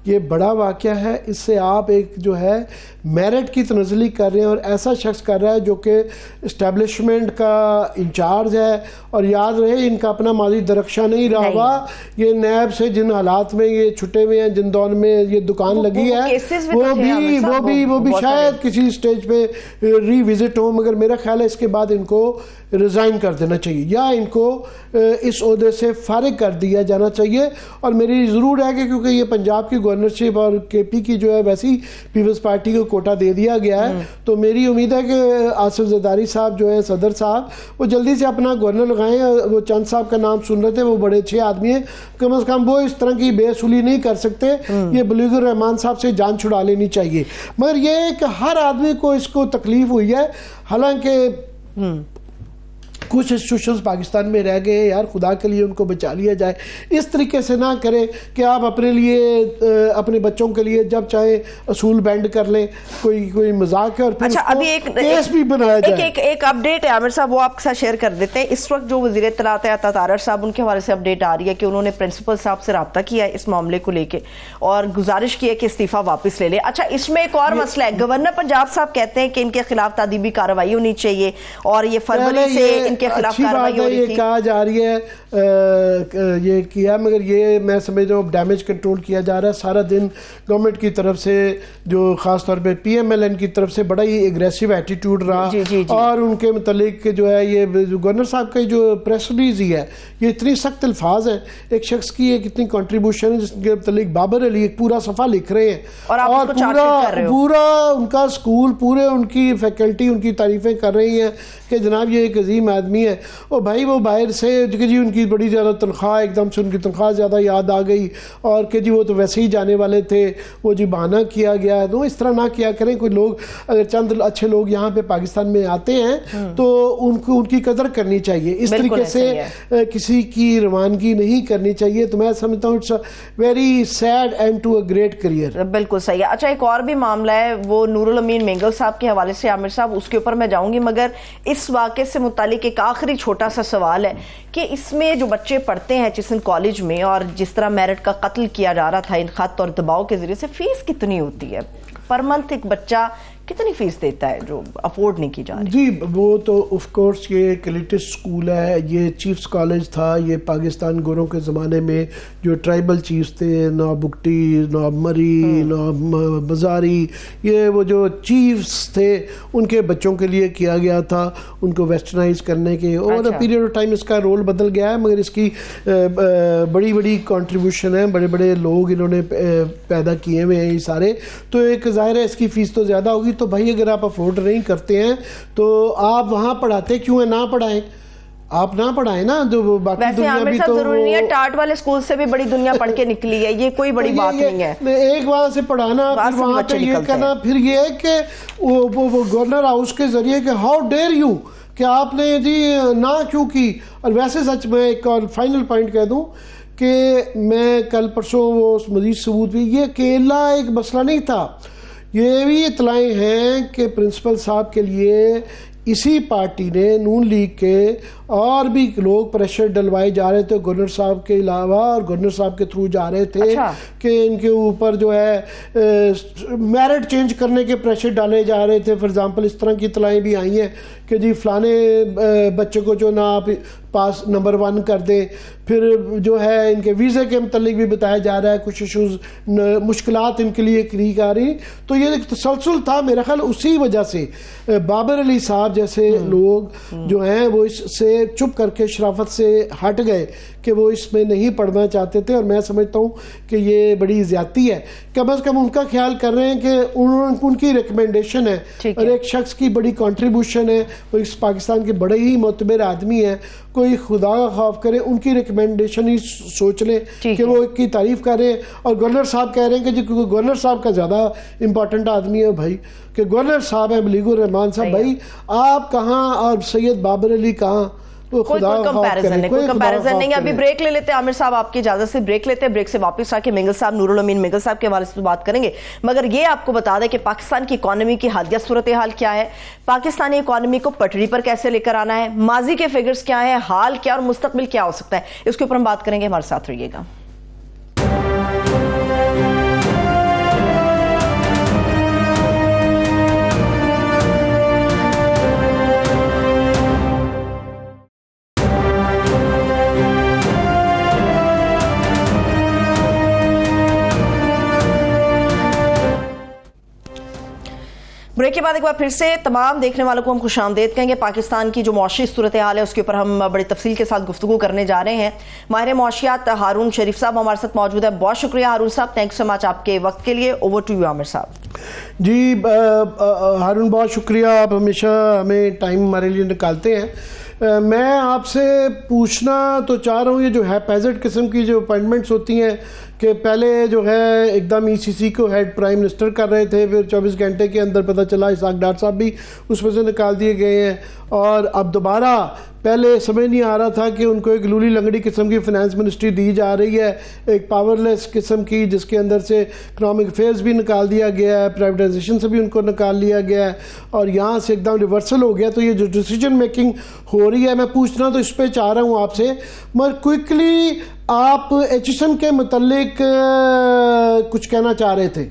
یہ بڑا واقعہ ہے. اس سے آپ ایک جو ہے میرٹ کی تنزلی کر رہے ہیں اور ایسا شخص کر رہا ہے جو کہ اسٹیبلشمنٹ کا انچارج ہے, اور یاد رہے ان کا اپنا ماضی درخشاں نہیں رہا ہوا. یہ نیب سے جن حالات میں یہ چھٹے ہوئے ہیں, جن دور میں یہ دکان لگی ہے وہ بھی شاید کسی سٹیج پہ ری وزٹ ہو, مگر میرا خیال ہے اس کے بعد ان کو ریزائن کر دینا چاہیے یا ان کو اس عہدے سے فارغ کر دیا جانا چاہیے. اور میری ضرور ہے کہ کیونکہ یہ پنجاب کی گورنرشپ اور کے پی کی جو ہے ویسی پیپلز پارٹی کو کوٹا دے دیا گیا ہے, تو میری امید ہے کہ آصف زرداری صاحب جو ہے صدر صاحب وہ جلدی سے اپنا گورنر لگائیں. وہ چند صاحب کا نام سن رہے تھے, وہ بڑے اچھے آدمی ہیں, کم از کم وہ اس طرح کی بے اصولی نہیں کر سکتے. یہ بلیغ الرحمان صاحب سے جان چھڑا لینی چاہیے. مگر یہ کہ ہر آدمی کو اس کو تکلیف ہوئی ہے, حالانکہ کچھ انسٹیٹیوشنز پاکستان میں رہ گئے, یار خدا کے لیے ان کو بچا لیا جائے. اس طریقے سے نہ کریں کہ آپ اپنے لیے اپنے بچوں کے لیے جب چاہے اصول بینڈ کر لیں, کوئی مذاق ہے اور پھر ابھی ایک کیس بھی بنایا جائے. ایک اپڈیٹ ہے عامر صاحب, وہ آپ کے ساتھ شیئر کر دیتے ہیں. اس وقت جو وزیر اطلاعات عطا تارڑ صاحب, ان کے حوالے سے اپڈیٹ آ رہی ہے کہ انہوں نے پرنسپل صاحب سے رابطہ کیا ہے اس معاملے کو لے کے اور گزارش کی ہے کہ استعفیٰ واپس لے لے. اچھا, اس میں ایک اور مسئلہ ہے, گورنر پنجاب صاحب کہتے ہیں کہ ان کے خلاف تادیبی کارروائی ہونی چاہیے اور یہ فروری سے ان کے خلاف یہ کہا جا رہی ہے یہ کیا, مگر یہ میں سمجھ رہا ہوں ڈیمیج کنٹرول کیا جا رہا ہے سارا دن گورنمنٹ کی طرف سے, جو خاص طور پہ پی ایم ایل این کی طرف سے بڑا ہی ایگریسو ایٹیٹیوڈ رہا. اور ان کے متعلق جو ہے یہ گورنر صاحب کی جو پریس ریلیز ہی ہے یہ اتنی سخت الفاظ ہیں, ایک شخص کی ایک اتنی کنٹریبیوشن ہے جس کے متعلق بابر علی ایک پورا صفحہ لکھ رہے ہیں اور پورا ان کا اسکول, پورے ان کی فیکلٹی ان کی تعریفیں کر رہی ہیں کہ جناب یہ ایک عظیم آدمی آدمی ہیں اور بھائی وہ باہر سے کہ جی ان کی بڑی زیادہ تنخواہ، ایک دم سے ان کی تنخواہ زیادہ یاد آ گئی اور کہ جی وہ تو ویسے ہی جانے والے تھے، وہ جی بہانہ کیا گیا ہے. تو اس طرح نہ کیا کریں. کوئی لوگ اگر چند اچھے لوگ یہاں پہ پاکستان میں آتے ہیں تو ان کی قدر کرنی چاہیے. اس طریقے سے کسی کی روانگی نہیں کرنی چاہیے. تو میں سمجھتا ہوں it's very sad and to a great career. بالکل صحیح ہے. اچھا ایک اور بھی معاملہ ہے وہ نور الامین مینگل صاحب کے حوالے سے. عامر صاحب اس کے اوپر میں جاؤں گی، مگر اس واقعے سے متعلق ایک آخری چھوٹا سا سوال ہے کہ اس میں جو بچے پڑھتے ہیں ایچسن کالج میں اور جس طرح میرٹ کا قتل کیا جا رہا تھا ان خط اور دباؤ کے ذریعے سے، فیس کتنی ہوتی ہے پر منتھ؟ ایک بچہ کتنی فیس دیتا ہے جو افورڈ نہیں کی جا رہی؟ جی وہ تو آف کورس یہ ایک ایلیٹسٹ اسکول ہے، یہ چیفز کالج تھا. یہ پاکستان گوروں کے زمانے میں جو ٹرائبل چیفز تھے، نواب بگٹی، نواب مری، نواب بزاری، یہ وہ جو چیفز تھے ان کے بچوں کے لیے کیا گیا تھا، ان کو ویسٹرنائز کرنے کے. اور پیریڈ آف ٹائم اس کا رول بدل گیا ہے، مگر اس کی بڑی بڑی کنٹریبیوشن ہے، بڑے بڑے لوگ انہوں نے پیدا کیے ہوئے ہیں یہ سارے. تو ایک ظاہر ہے اس کی فیس تو زیادہ ہوگی. تو بھائی اگر آپ افورڈ نہیں کرتے ہیں تو آپ وہاں پڑھاتے کیوں ہیں؟ نہ پڑھائیں، آپ نہ پڑھائیں نا. جو باقی دنیا بھی تو ضروری نہیں ہے، ٹاٹ والے اسکول سے بھی بڑی دنیا پڑھ کے نکلی ہے، یہ کوئی بڑی بات نہیں ہے. ایک وہاں سے پڑھانا، پھر وہاں پہ یہ کرنا، پھر یہ ہے کہ وہ گورنر ہاؤس کے ذریعے کہ ہاؤ ڈیئر یو کہ آپ نے جی نہ کیوں کی. اور ویسے سچ میں ایک اور فائنل پوائنٹ کہہ دوں کہ میں کل پرسوں وہ مزید ثبوت بھی، یہ اکیلا ایک مسئلہ نہیں تھا. یہ بھی اطلاعیں ہیں کہ پرنسپل صاحب کے لیے اسی پارٹی نے، نون لیگ کے اور بھی لوگ پریشر ڈلوائے جا رہے تھے گورنر صاحب کے علاوہ، اور گورنر صاحب کے تھرو جا رہے تھے کہ ان کے اوپر جو ہے میرٹ چینج کرنے کے پریشر ڈالے جا رہے تھے. فار ایگزامپل اس طرح کی اطلاعیں بھی آئی ہیں کہ جی فلانے بچے کو جو نا آپ پاس نمبر 1 کر دیں. پھر جو ہے ان کے ویزے کے متعلق بھی بتایا جا رہا ہے کچھ ایشوز، مشکلات ان کے لیے کریک آ رہی. تو یہ ایک تسلسل تھا میرا خیال. اسی وجہ سے بابر علی صاحب جیسے لوگ جو ہیں وہ اس سے چپ کر کے شرافت سے ہٹ گئے کہ وہ اس میں نہیں پڑھنا چاہتے تھے. اور میں سمجھتا ہوں کہ یہ بڑی زیادتی ہے. کم از کم ان کا خیال کر رہے ہیں کہ ان کی ریکمنڈیشن ہے اور ایک شخص کی بڑی کنٹریبیوشن ہے، وہ اس پاکستان کے بڑے ہی معتبر آدمی ہیں. کوئی خدا کا خوف کرے، ان کی ریکمنڈیشن ہی سوچ لیں کہ وہ کی تعریف کر رہے ہیں. اور گورنر صاحب کہہ رہے ہیں کہ جی کیونکہ گورنر صاحب کا زیادہ امپورٹنٹ آدمی ہے بھائی، کہ گورنر صاحب ہیں بلیغ الرحمان صاحب. بھائی آپ کہاں اور سید بابر علی کہاں؟ کوئی کمپیریزن نہیں. ابھی بریک لے لیتے ہیں عامر صاحب، آپ کی اجازت سے بریک لیتے ہیں. بریک سے واپس آ کے مینگل صاحب، نور الامین مینگل صاحب کے حوالے سے بات کریں گے. مگر یہ آپ کو بتا دیں کہ پاکستان کی اکانومی کی حالیہ صورتحال کیا ہے، پاکستانی اکانومی کو پٹری پر کیسے لے کر آنا ہے، ماضی کے فگرز کیا ہیں، حال کیا اور مستقبل کیا ہو سکتا ہے، اس کے اوپر ہم بات کریں گے. ہمارے ساتھ رہیے گا. بریک کے بعد ایک بار پھر سے تمام دیکھنے والوں کو ہم خوش آمدید کہیں گے. پاکستان کی جو معاشی صورتحال ہے اس کے اوپر ہم بڑی تفصیل کے ساتھ گفتگو کرنے جا رہے ہیں. ماہر معاشیات ہارون شریف صاحب ہمارے ساتھ موجود ہے. بہت شکریہ ہارون صاحب، تھینک سو مچ آپ کے وقت کے لیے. اوور ٹو یو عامر صاحب. جی ہارون بہت شکریہ، آپ ہمیشہ ہمیں ٹائم ہمارے لیے نکالتے ہیں. میں آپ سے پوچھنا تو چاہ رہا ہوں، یہ جو ہے پیزٹ قسم کی جو اپائنٹمنٹس ہوتی ہیں کہ پہلے جو ہے ایک دم ای سی سی کو ہیڈ پرائم منسٹر کر رہے تھے، پھر 24 گھنٹے کے اندر پتہ چلا اسحاق ڈار صاحب بھی اس میں سے نکال دیے گئے ہیں، اور اب دوبارہ پہلے سمجھ نہیں آ رہا تھا کہ ان کو ایک لولی لنگڑی قسم کی فنانس منسٹری دی جا رہی ہے، ایک پاور لیس قسم کی، جس کے اندر سے اکنامک افیئرز بھی نکال دیا گیا ہے، پرائیویٹائزیشن سے بھی ان کو نکال لیا گیا ہے، اور یہاں سے ایک دم ریورسل ہو گیا. تو یہ جو ڈیسیجن میکنگ ہو رہی ہے، میں پوچھنا تو اس پہ چاہ رہا ہوں آپ سے، مگر کوئکلی آپ ایچسن کے متعلق کچھ کہنا چاہ رہے تھے.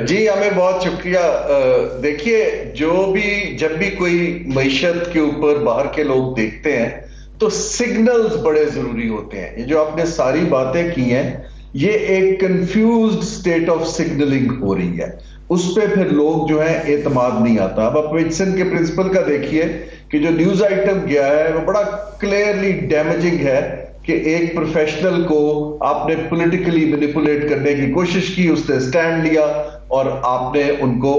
جی ہمیں بہت شکریہ. دیکھیے جب بھی کوئی معیشت کے اوپر باہر کے لوگ دیکھتے ہیں تو سگنلز بڑے ضروری ہوتے ہیں. یہ جو آپ نے ساری باتیں کی ہیں، یہ ایک کنفیوزڈ سٹیٹ آف سگنلنگ ہو رہی ہے، اس پہ پھر لوگ جو ہیں اعتماد نہیں آتا. اب آپ ایچسن کے پرنسپل کا دیکھیے کہ جو نیوز آئٹم گیا ہے وہ بڑا کلیئرلی ڈیمیجنگ ہے کہ ایک پروفیشنل کو آپ نے پولیٹیکلی مینیپولیٹ کرنے کی کوشش کی، اس نے سٹینڈ لیا اور آپ نے ان کو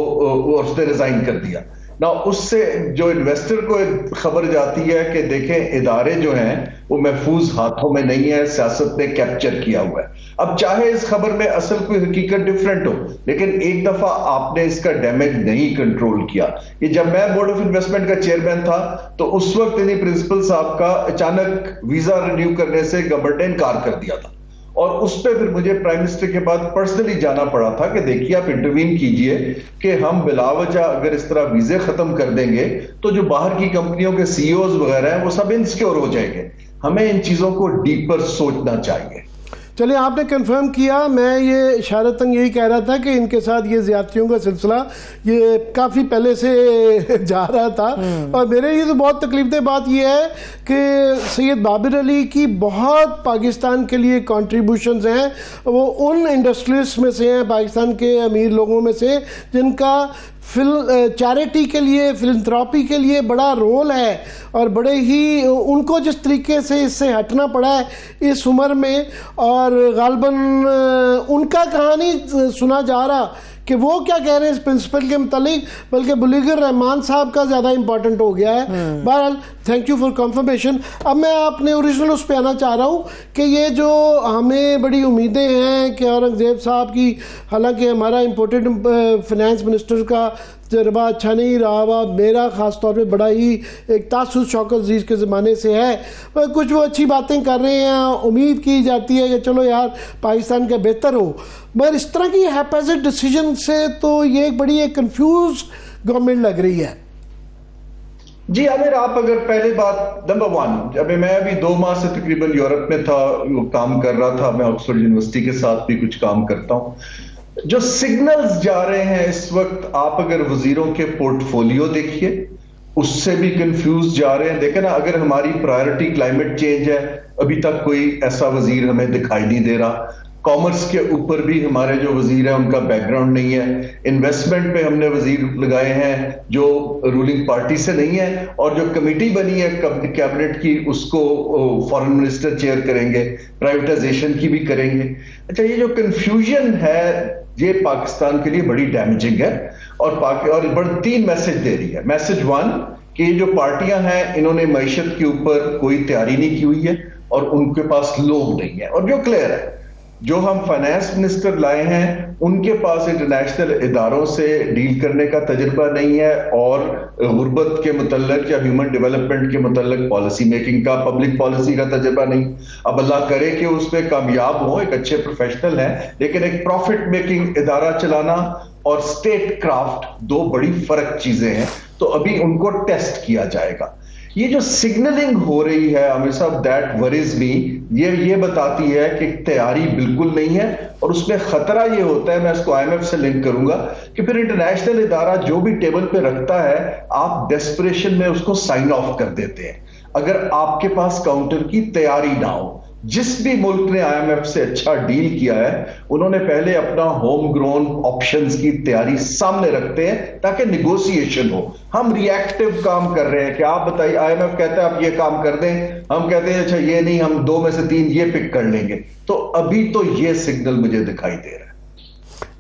اس نے ریزائن کر دیا. نہ اس سے جو انویسٹر کو ایک خبر جاتی ہے کہ دیکھیں ادارے جو ہیں وہ محفوظ ہاتھوں میں نہیں ہے, سیاست نے کیپچر کیا ہوا ہے. اب چاہے اس خبر میں اصل کوئی حقیقت ڈیفرنٹ ہو, لیکن ایک دفعہ آپ نے اس کا ڈیمیج نہیں کنٹرول کیا. یہ جب میں بورڈ آف انویسٹمنٹ کا چیئرمین تھا تو اس وقت پرنسپل صاحب کا اچانک ویزا رینیو کرنے سے گورنمنٹ نے انکار کر دیا تھا, اور اس پہ پھر مجھے پرائم منسٹر کے بعد پرسنلی جانا پڑا تھا کہ دیکھیے آپ انٹروین کیجئے کہ ہم بلا وجہ اگر اس طرح ویزے ختم کر دیں گے تو جو باہر کی کمپنیوں کے سی اوز وغیرہ ہیں وہ سب انسیکیور ہو جائیں گے. ہمیں ان چیزوں کو ڈیپر سوچنا چاہیے. چلیے آپ نے کنفرم کیا, میں یہ اشارتاً یہی کہہ رہا تھا کہ ان کے ساتھ یہ زیادتیوں کا سلسلہ یہ کافی پہلے سے جا رہا تھا, اور میرے لیے تو بہت تکلیف دہ بات یہ ہے کہ سید بابر علی کی بہت پاکستان کے لیے کنٹریبیوشنز ہیں, وہ ان انڈسٹریلسٹ میں سے ہیں پاکستان کے امیر لوگوں میں سے جن کا چیریٹی کے لیے فلنتھراپی کے لیے بڑا رول ہے, اور بڑے ہی ان کو جس طریقے سے اس سے ہٹنا پڑا ہے اس عمر میں, اور غالباً ان کا کہانی سنا جا رہا کہ وہ کیا کہہ رہے ہیں اس پرنسپل کے متعلق, بلکہ بلیغ الرحمان صاحب کا زیادہ امپورٹنٹ ہو گیا ہے. بہرحال تھینک یو فار کنفرمیشن. اب میں اپنے اوریجنل اس پہ آنا چاہ رہا ہوں کہ یہ جو ہمیں بڑی امیدیں ہیں کہ اورنگزیب صاحب کی, حالانکہ ہمارا امپورٹنٹ فائنانس منسٹر کا تجربہ اچھا نہیں رہا ہوا, میرا خاص طور پہ بڑا ہی ایک تاسس شوکت عزیز کے زمانے سے ہے, کچھ وہ اچھی باتیں کر رہے ہیں, امید کی جاتی ہے کہ چلو یار پاکستان کا بہتر ہو, مگر اس طرح کی ہیپیزٹ ڈیسیجن سے تو یہ ایک بڑی ایک کنفیوز گورنمنٹ لگ رہی ہے. جی عامر, آپ اگر پہلے بات نمبر 1, جب میں ابھی 2 ماہ سے تقریباً یورپ میں تھا, کام کر رہا تھا, میں آکسفورڈ یونیورسٹی کے ساتھ بھی کچھ کام کرتا ہوں, جو سگنلز جا رہے ہیں اس وقت, آپ اگر وزیروں کے پورٹ فولیو دیکھیے اس سے بھی کنفیوز جا رہے ہیں. دیکھیں نا, اگر ہماری پرائرٹی کلائمیٹ چینج ہے, ابھی تک کوئی ایسا وزیر ہمیں دکھائی نہیں دے رہا. کامرس کے اوپر بھی ہمارے جو وزیر ہیں ان کا بیک گراؤنڈ نہیں ہے. انویسٹمنٹ پہ ہم نے وزیر لگائے ہیں جو رولنگ پارٹی سے نہیں ہے, اور جو کمیٹی بنی ہے کیبنٹ کی اس کو فارن منسٹر چیئر کریں گے, پرائیویٹائزیشن کی بھی کریں گے. اچھا, یہ جو کنفیوژن ہے یہ پاکستان کے لیے بڑی ڈیمیجنگ ہے, اور بڑی 3 میسج دے رہی ہے. میسج 1 کہ یہ جو پارٹیاں ہیں انہوں نے معیشت کے اوپر کوئی تیاری نہیں کی ہوئی ہے, اور ان کے پاس لوگ نہیں ہے, اور جو کلیئر ہے جو ہم فائنانس منسٹر لائے ہیں ان کے پاس انٹرنیشنل اداروں سے ڈیل کرنے کا تجربہ نہیں ہے, اور غربت کے متعلق یا ہیومن ڈیولپمنٹ کے متعلق پالیسی میکنگ کا, پبلک پالیسی کا تجربہ نہیں. اب اللہ کرے کہ اس پہ کامیاب ہوں, ایک اچھے پروفیشنل ہیں, لیکن ایک پروفٹ میکنگ ادارہ چلانا اور اسٹیٹ کرافٹ 2 بڑی فرق چیزیں ہیں, تو ابھی ان کو ٹیسٹ کیا جائے گا. یہ جو سگنلنگ ہو رہی ہے عامر صاحب, دیٹ وریز می, یہ بتاتی ہے کہ تیاری بالکل نہیں ہے, اور اس میں خطرہ یہ ہوتا ہے, میں اس کو آئی ایم ایف سے لنک کروں گا, کہ پھر انٹرنیشنل ادارہ جو بھی ٹیبل پہ رکھتا ہے آپ ڈیسپریشن میں اس کو سائن آف کر دیتے ہیں اگر آپ کے پاس کاؤنٹر کی تیاری نہ ہو. جس بھی ملک نے آئی ایم ایف سے اچھا ڈیل کیا ہے انہوں نے پہلے اپنا ہوم گرون آپشنز کی تیاری سامنے رکھتے ہیں تاکہ نیگوسیشن ہو. ہم ری ایکٹیو کام کر رہے ہیں کہ آپ بتائیے, آئی ایم ایف کہتا ہے آپ یہ کام کر دیں, ہم کہتے ہیں اچھا یہ نہیں, ہم 2 میں سے 3 یہ پک کر لیں گے. تو ابھی تو یہ سگنل مجھے دکھائی دے رہا ہے.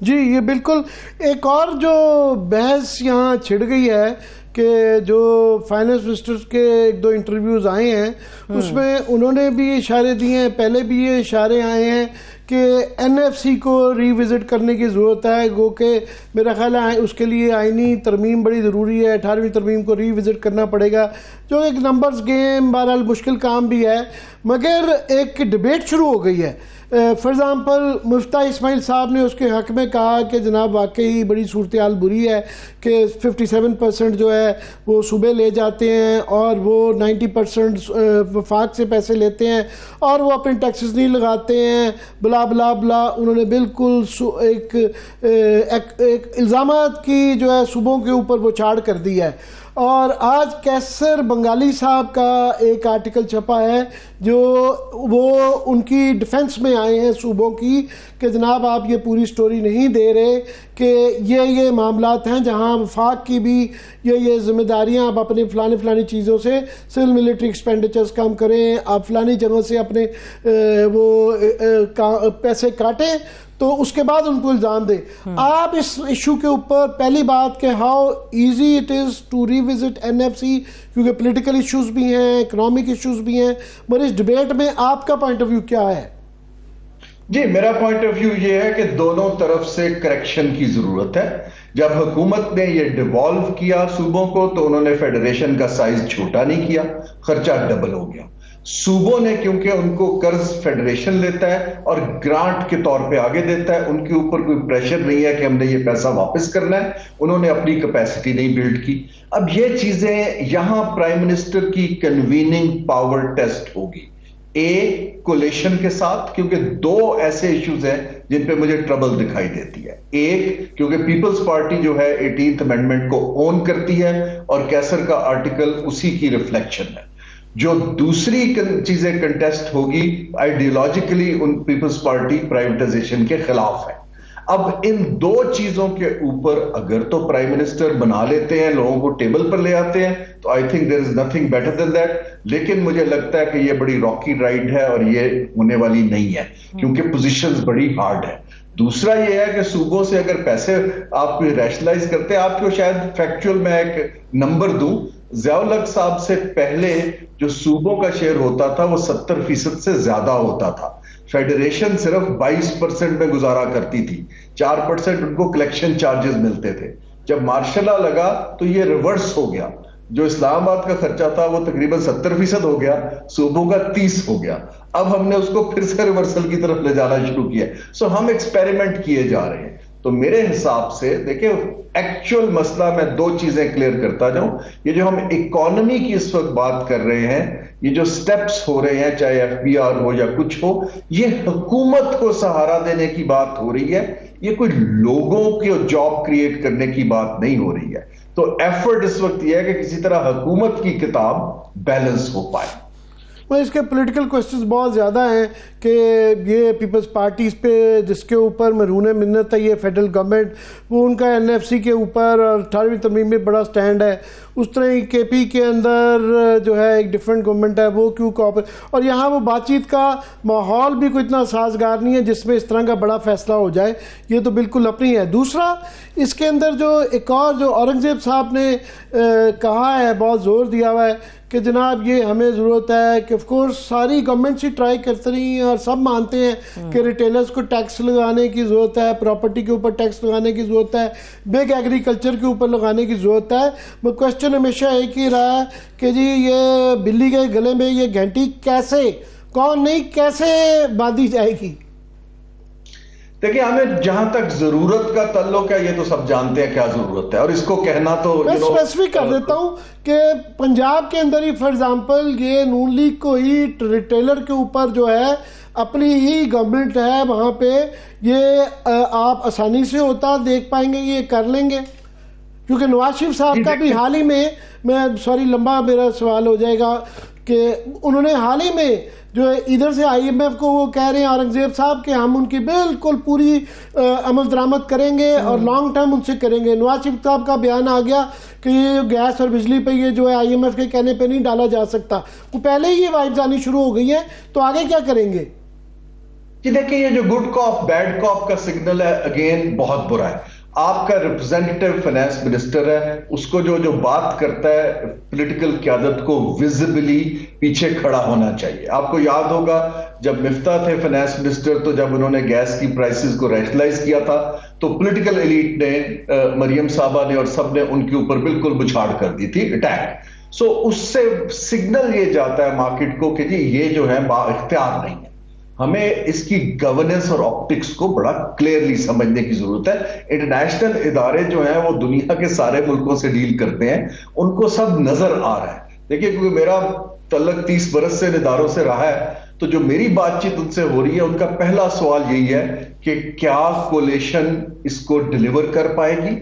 جی یہ بالکل. ایک اور جو بحث یہاں چھڑ گئی ہے کہ جو فائنانس منسٹرز کے 1-2 انٹرویوز آئے ہیں اس میں انہوں نے بھی اشارے دیے ہیں, پہلے بھی یہ اشارے آئے ہیں کہ این ایف سی کو ری وزٹ کرنے کی ضرورت ہے, گو کہ میرا خیال ہے اس کے لیے آئینی ترمیم بڑی ضروری ہے, 18ویں ترمیم کو ری وزٹ کرنا پڑے گا, جو ایک نمبرز گیم بہرحال مشکل کام بھی ہے. مگر ایک ڈیبیٹ شروع ہو گئی ہے. فار ایگزامپل مفتاح اسماعیل صاحب نے اس کے حق میں کہا کہ جناب واقعی بڑی صورتحال بری ہے کہ 57% جو ہے وہ صوبے لے جاتے ہیں اور وہ 90% وفاق سے پیسے لیتے ہیں اور وہ اپنے ٹیکسز نہیں لگاتے ہیں, بلا بلا بلا. انہوں نے بالکل ایک الزامات کی جو ہے صوبوں کے اوپر وہ چھاڑ کر دی ہے. اور آج کیسر بنگالی صاحب کا ایک آرٹیکل چھپا ہے جو وہ ان کی ڈیفنس میں آئے ہیں صوبوں کی کہ جناب آپ یہ پوری سٹوری نہیں دے رہے کہ یہ معاملات ہیں جہاں وفاق کی بھی یہ ذمہ داریاں, آپ اپنے فلانی چیزوں سے سول ملٹری ایکسپینڈیچرز کم کریں, آپ فلانی جگہوں سے اپنے وہ پیسے کاٹیں, تو اس کے بعد ان کو الزام دیں. آپ اس ایشو کے اوپر پہلی بات کہ how easy it is to revisit NFC, کیونکہ پولیٹیکل ایشوز بھی ہیں, اکنامک ایشوز بھی ہیں, مگر اس ڈبیٹ میں آپ کا پوائنٹ آف ویو کیا ہے؟ جی میرا پوائنٹ آف ویو یہ ہے کہ دونوں طرف سے کریکشن کی ضرورت ہے. جب حکومت نے یہ ڈیوالو کیا صوبوں کو تو انہوں نے فیڈریشن کا سائز چھوٹا نہیں کیا, خرچہ ڈبل ہو گیا. صوبوں نے کیونکہ ان کو قرض فیڈریشن لیتا ہے اور گرانٹ کے طور پہ آگے دیتا ہے, ان کے اوپر کوئی پریشر نہیں ہے کہ ہم نے یہ پیسہ واپس کرنا ہے, انہوں نے اپنی کیپیسٹی نہیں بلڈ کی. اب یہ چیزیں یہاں پرائم منسٹر کی کنویننگ پاور ٹیسٹ ہوگی. کولیشن کے ساتھ, کیونکہ دو ایسے ایشوز ہیں جن پہ مجھے ٹربل دکھائی دیتی ہے. ایک, کیونکہ پیپلز پارٹی جو ہے 18th امینڈمنٹ کو اون کرتی ہے اور کیسر کا آرٹیکل اسی کی ریفلیکشن ہے. جو دوسری چیزیں کنٹیسٹ ہوگی آئیڈیولوجیکلی ان پیپلز پارٹی پرائیویٹائزیشن کے خلاف ہے. اب ان دو چیزوں کے اوپر اگر تو پرائم منسٹر بنا لیتے ہیں, لوگوں کو ٹیبل پر لے آتے ہیں, تو I think there is nothing better than that. لیکن مجھے لگتا ہے کہ یہ بڑی راکی رائڈ ہے اور یہ ہونے والی نہیں ہے, کیونکہ پوزیشنز بڑی ہارڈ ہے. دوسرا یہ ہے کہ صوبوں سے اگر پیسے آپ کو ریشنلائز کرتے ہیں, آپ کو شاید فیکچوئل میں ایک نمبر دوں, ضیاء الحق صاحب سے پہلے جو صوبوں کا شیئر ہوتا تھا وہ 70% سے زیادہ ہوتا تھا. فیڈریشن صرف 22% میں گزارا کرتی تھی, 4% ان کو کلیکشن چارجز ملتے تھے. جب مارشل لا لگا تو یہ ریورس ہو گیا, جو اسلام آباد کا خرچہ تھا وہ تقریباً 70% ہو گیا, صوبوں کا 30% ہو گیا. اب ہم نے اس کو پھر سے ریورسل کی طرف لے جانا شروع کیا. سو ہم ایکسپیریمنٹ کیے جا رہے ہیں. تو میرے حساب سے دیکھیں ایکچوئل مسئلہ میں دو چیزیں کلیئر کرتا جاؤں. یہ جو ہم اکانومی کی اس وقت بات کر رہے ہیں, یہ جو سٹیپس ہو رہے ہیں, چاہے FBR ہو یا کچھ ہو, یہ حکومت کو سہارا دینے کی بات ہو رہی ہے. یہ کوئی لوگوں کی جاب کریٹ کرنے کی بات نہیں ہو رہی ہے. تو ایفرٹ اس وقت یہ ہے کہ کسی طرح حکومت کی کتاب بیلنس ہو پائے. اس کے پولیٹیکل کوشچنز بہت زیادہ ہیں کہ یہ پیپلز پارٹیز پہ جس کے اوپر مرہون منت ہے یہ فیڈرل گورنمنٹ, وہ ان کا NFC کے اوپر اور 18ویں ترمیم میں بڑا سٹینڈ ہے. اس طرح ہی KP کے اندر جو ہے ایک ڈیفرنٹ گورنمنٹ ہے, وہ کیوں اور یہاں وہ بات چیت کا ماحول بھی کوئی اتنا سازگار نہیں ہے جس میں اس طرح کا بڑا فیصلہ ہو جائے. یہ تو بالکل اپنی ہے. دوسرا اس کے اندر جو ایک اور جو اورنگزیب صاحب نے کہا ہے, بہت زور دیا ہوا ہے کہ جناب یہ ہمیں ضرورت ہے کہ آف کورس ساری گورنمنٹس ہی ٹرائی کرتے رہی ہیں اور سب مانتے ہیں کہ ریٹیلرز کو ٹیکس لگانے کی ضرورت ہے, پراپرٹی کے اوپر ٹیکس لگانے کی ضرورت ہے, بگ ایگریکلچر کے اوپر لگانے کی ضرورت ہے. وہ کوشچن ہمیشہ ایک ہی رہا ہے کہ جی یہ بلی کے گلے میں یہ گھنٹی کیسے, کون نہیں, کیسے باندھی جائے گی؟ دیکھیں ہمیں جہاں تک ضرورت کا تعلق ہے یہ تو سب جانتے ہیں کیا ضرورت ہے, اور اس کو کہنا تو میں اسپیسیفک کر دیتا ہوں کہ پنجاب کے اندر ہی فار ایگزامپل یہ نون لیگ کو ہی ریٹیلر کے اوپر جو ہے اپنی ہی گورنمنٹ ہے, وہاں پہ یہ آپ آسانی سے ہوتا دیکھ پائیں گے, یہ کر لیں گے. کیونکہ نواز شریف صاحب کا بھی حال ہی میں سوری لمبا میرا سوال ہو جائے گا کہ انہوں نے حال ہی میں جو ادھر سے IMF کو وہ کہہ رہے ہیں اورنگزیب صاحب کہ ہم ان کی بالکل پوری عمل درآمد کریں گے اور لانگ ٹرم ان سے کریں گے. نواز شریف صاحب کا بیان آ گیا کہ یہ گیس اور بجلی پہ یہ جو ہے IMF کے کہنے پہ نہیں ڈالا جا سکتا. وہ پہلے ہی یہ وائبز آنی شروع ہو گئی ہیں, تو آگے کیا کریں گے؟ جی دیکھیں یہ جو گڈ کاپ بیڈ کاپ کا سگنل ہے اگین بہت برا ہے. آپ کا ریپرزینٹیو فائنانس منسٹر ہے, اس کو جو بات کرتا ہے پولیٹیکل قیادت کو ویزیبلی پیچھے کھڑا ہونا چاہیے. آپ کو یاد ہوگا جب مفتاح تھے فائنانس منسٹر تو جب انہوں نے گیس کی پرائسز کو ریشنلائز کیا تھا تو پولیٹیکل ایلیٹ نے مریم صاحبہ نے اور سب نے ان کے اوپر بالکل بچھاڑ کر دی تھی, اٹیک. سو اس سے سگنل یہ جاتا ہے مارکیٹ کو کہ جی یہ جو ہے با اختیار نہیں ہے. ہمیں اس کی گورننس اور آپٹکس کو بڑا کلیئرلی سمجھنے کی ضرورت ہے. انٹرنیشنل ادارے جو ہیں وہ دنیا کے سارے ملکوں سے ڈیل کرتے ہیں, ان کو سب نظر آ رہا ہے. دیکھیے کیونکہ میرا تعلق 30 برس سے اداروں سے رہا ہے, تو جو میری بات چیت ان سے ہو رہی ہے ان کا پہلا سوال یہی ہے کہ کیا کولیشن اس کو ڈیلیور کر پائے گی,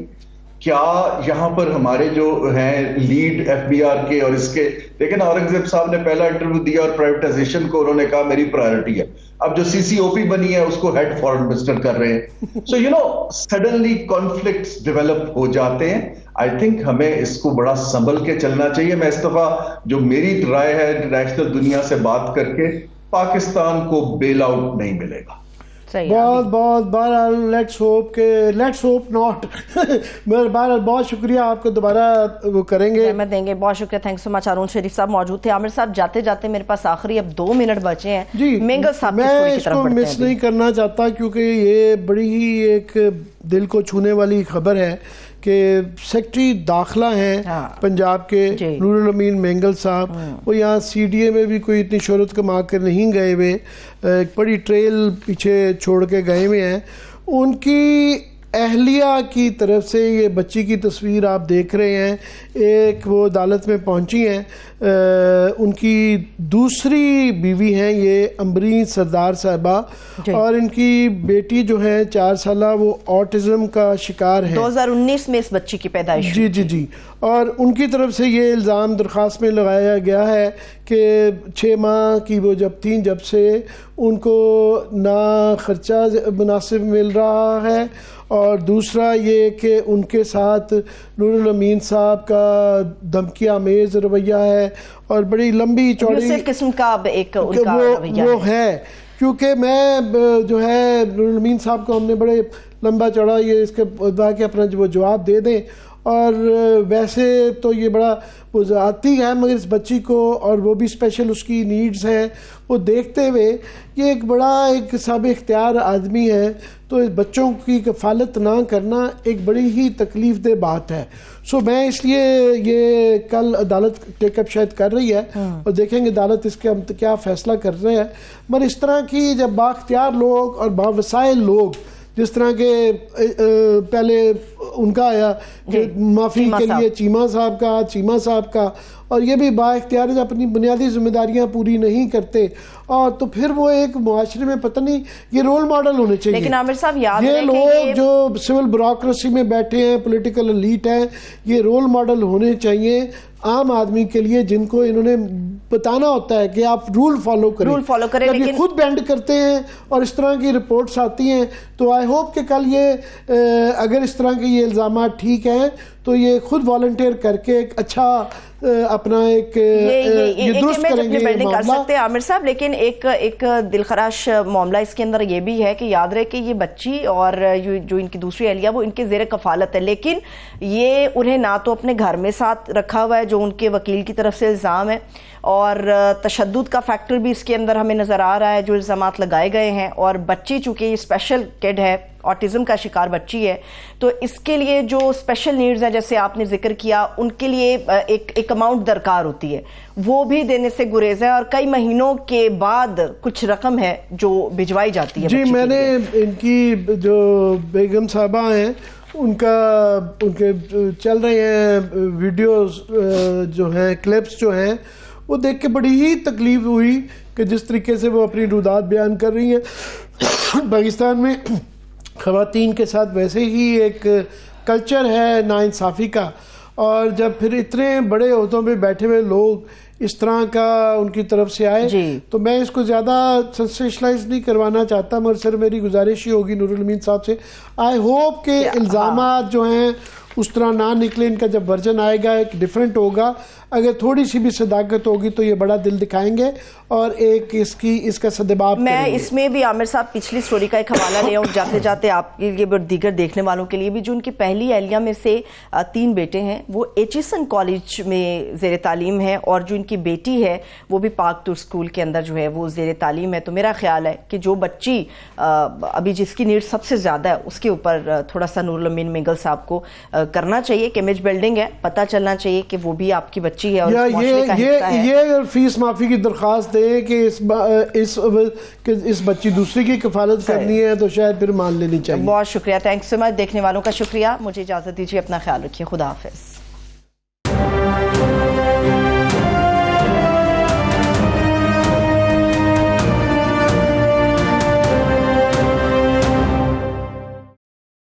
کیا یہاں پر ہمارے جو ہیں لیڈ FBR کے اور اس کے. لیکن اورنگزیب صاحب نے پہلا انٹرویو دیا اور پرائیویٹائزیشن کو انہوں نے کہا میری پرائیورٹی ہے. اب جو CCOP بنی ہے اس کو ہیڈ فارن منسٹر کر رہے ہیں. سو سڈنلی کانفلکٹس ڈیولپ ہو جاتے ہیں. آئی تھنک ہمیں اس کو بڑا سنبھل کے چلنا چاہیے. میں اس دفعہ جو میری رائے ہے انٹرنیشنل دنیا سے بات کر کے, پاکستان کو بیل آؤٹ نہیں ملے گا. بہت بہت بہرحال لیٹس ہوپ ناٹ بہرحال بہت شکریہ آپ کو دوبارہ وہ کریں گے میں دیں گے. بہت شکریہ, تھینک سو مچ. ہارون شریف صاحب موجود تھے. عامر صاحب جاتے جاتے میرے پاس آخری اب 2 منٹ بچے ہیں. جی مینگل صاحب میں اس کو مس نہیں کرنا چاہتا کیونکہ یہ بڑی ہی ایک دل کو چھونے والی خبر ہے کہ سیکٹری داخلہ ہیں پنجاب کے نور الامین مینگل صاحب, وہ یہاں سی ڈی اے میں بھی کوئی اتنی شہرت کما کر نہیں گئے ہوئے, ایک بڑی ٹریل پیچھے چھوڑ کے گئے ہوئے ہیں. ان کی اہلیہ کی طرف سے یہ بچی کی تصویر آپ دیکھ رہے ہیں, ایک وہ عدالت میں پہنچی ہیں, ان کی دوسری بیوی ہیں یہ امبرین سردار صاحبہ, اور ان کی بیٹی جو ہے 4 سالہ وہ آٹزم کا شکار ہے. 2019 میں اس بچی کی پیدائش. جی اور ان کی طرف سے یہ الزام درخواست میں لگایا گیا ہے کہ 6 ماہ کی وہ جب تھیں جب سے ان کو نہ خرچہ مناسب مل رہا ہے, اور دوسرا یہ کہ ان کے ساتھ نور الامین صاحب کا دھمکی آمیز رویہ ہے اور بڑی لمبی چوڑی قسم کا ایک ان کا رویہ وہ ہے. کیونکہ میں جو ہے نور الامین صاحب کو ہم نے بڑے لمبا چوڑا یہ اس کے کہ اپنا وہ جواب دے دیں, اور ویسے تو یہ بڑا وہ ذاتی ہے, مگر اس بچی کو اور وہ بھی اسپیشل اس کی نیڈز ہیں وہ دیکھتے ہوئے یہ ایک بڑا ایک صاحب اختیار آدمی ہے, تو اس بچوں کی کفالت نہ کرنا ایک بڑی ہی تکلیف دہ بات ہے. سو میں اس لیے یہ کل عدالت ٹیک اپ شاید کر رہی ہے اور دیکھیں گے عدالت اس کے کیا فیصلہ کر رہے ہیں. مگر اس طرح کی جب بااختیار لوگ اور باوسائل لوگ, جس طرح کے پہلے ان کا آیا کہ معافی کے لیے چیمہ صاحب کا, اور یہ بھی با اختیار ہے اپنی بنیادی ذمہ داریاں پوری نہیں کرتے, اور تو پھر وہ ایک معاشرے میں پتہ نہیں یہ رول ماڈل ہونے چاہیے. لیکن عامر صاحب یاد یہ لوگ جو سول بیوروکریسی میں بیٹھے ہیں, پولیٹیکل ایلیٹ ہیں, یہ رول ماڈل ہونے چاہیے عام آدمی کے لیے, جن کو انہوں نے بتانا ہوتا ہے کہ آپ رول فالو کریں. جب یہ خود بینڈ کرتے ہیں اور اس طرح کی رپورٹس آتی ہیں, تو آئی ہوپ کہ کل یہ اگر اس طرح کے یہ الزامات ٹھیک ہیں تو یہ خود والنٹیئر کر کے ایک اچھا اپنا ایک درست کریں گے بلڈنگ کر سکتے ہیں عامر صاحب. لیکن ایک دلخراش معاملہ اس کے اندر یہ بھی ہے کہ یاد رہے کہ یہ بچی اور جو ان کی دوسری اہلیہ وہ ان کے زیر کفالت ہے, لیکن یہ انہیں نہ تو اپنے گھر میں ساتھ رکھا ہوا ہے جو ان کے وکیل کی طرف سے الزام ہے, اور تشدد کا فیکٹر بھی اس کے اندر ہمیں نظر آ رہا ہے جو الزامات لگائے گئے ہیں. اور بچی چونکہ یہ اسپیشل کڈ ہے, آٹزم کا شکار بچی ہے, تو اس کے لیے جو اسپیشل نیڈز ہیں جیسے آپ نے ذکر کیا, ان کے لیے ایک اماؤنٹ درکار ہوتی ہے, وہ بھی دینے سے گریز ہے, اور کئی مہینوں کے بعد کچھ رقم ہے جو بھجوائی جاتی ہے. جی میں نے ان کی جو بیگم صاحبہ ہیں ان کے چل رہے ہیں ویڈیوز جو ہیں, کلپس جو ہیں, وہ دیکھ کے بڑی ہی تکلیف ہوئی کہ جس طریقے سے وہ اپنی رودات بیان کر رہی ہیں. پاکستان میں خواتین کے ساتھ ویسے ہی ایک کلچر ہے ناانصافی کا, اور جب پھر اتنے بڑے عہدوں پہ بیٹھے ہوئے لوگ اس طرح کا ان کی طرف سے آئے تو میں اس کو زیادہ سنسیشنلائز نہیں کروانا چاہتا, مگر صرف میری گزارش ہی ہوگی نور الامین صاحب سے, آئی ہوپ کہ الزامات جو ہیں اس طرح نہ نکلے, ان کا جب ورژن آئے گا ایک ڈیفرنٹ ہوگا, اگر تھوڑی سی بھی صداقت ہوگی تو یہ بڑا دل دکھائیں گے اور ایک اس کا سدباب میں اس میں بھی عامر صاحب پچھلی سٹوری کا ایک حوالہ لے آؤں جاتے جاتے آپ کے لیے اور دیگر دیکھنے والوں کے لیے بھی. جو ان کی پہلی اہلیہ میں سے 3 بیٹے ہیں وہ ایچیسن کالج میں زیر تعلیم ہیں, اور جو ان کی بیٹی ہے وہ بھی پاک ٹور اسکول کے اندر جو ہے وہ زیر تعلیم ہے. تو میرا خیال ہے کہ جو بچی ابھی جس کی نیڈ سب سے زیادہ ہے اس کے اوپر تھوڑا سا نور الامین مینگل صاحب کو کرنا چاہیے کہ امیج بلڈنگ ہے, پتہ چلنا چاہیے کہ وہ بھی آپ کی بچی ہے اور یہ فیس معافی کی درخواست دے کہ اس بچی دوسری کی کفالت کرنی ہے تو شاید پھر مان لینی چاہیے. بہت شکریہ, تھینکس سو مچ. دیکھنے والوں کا شکریہ, مجھے اجازت دیجیے, اپنا خیال رکھیے, خدا حافظ.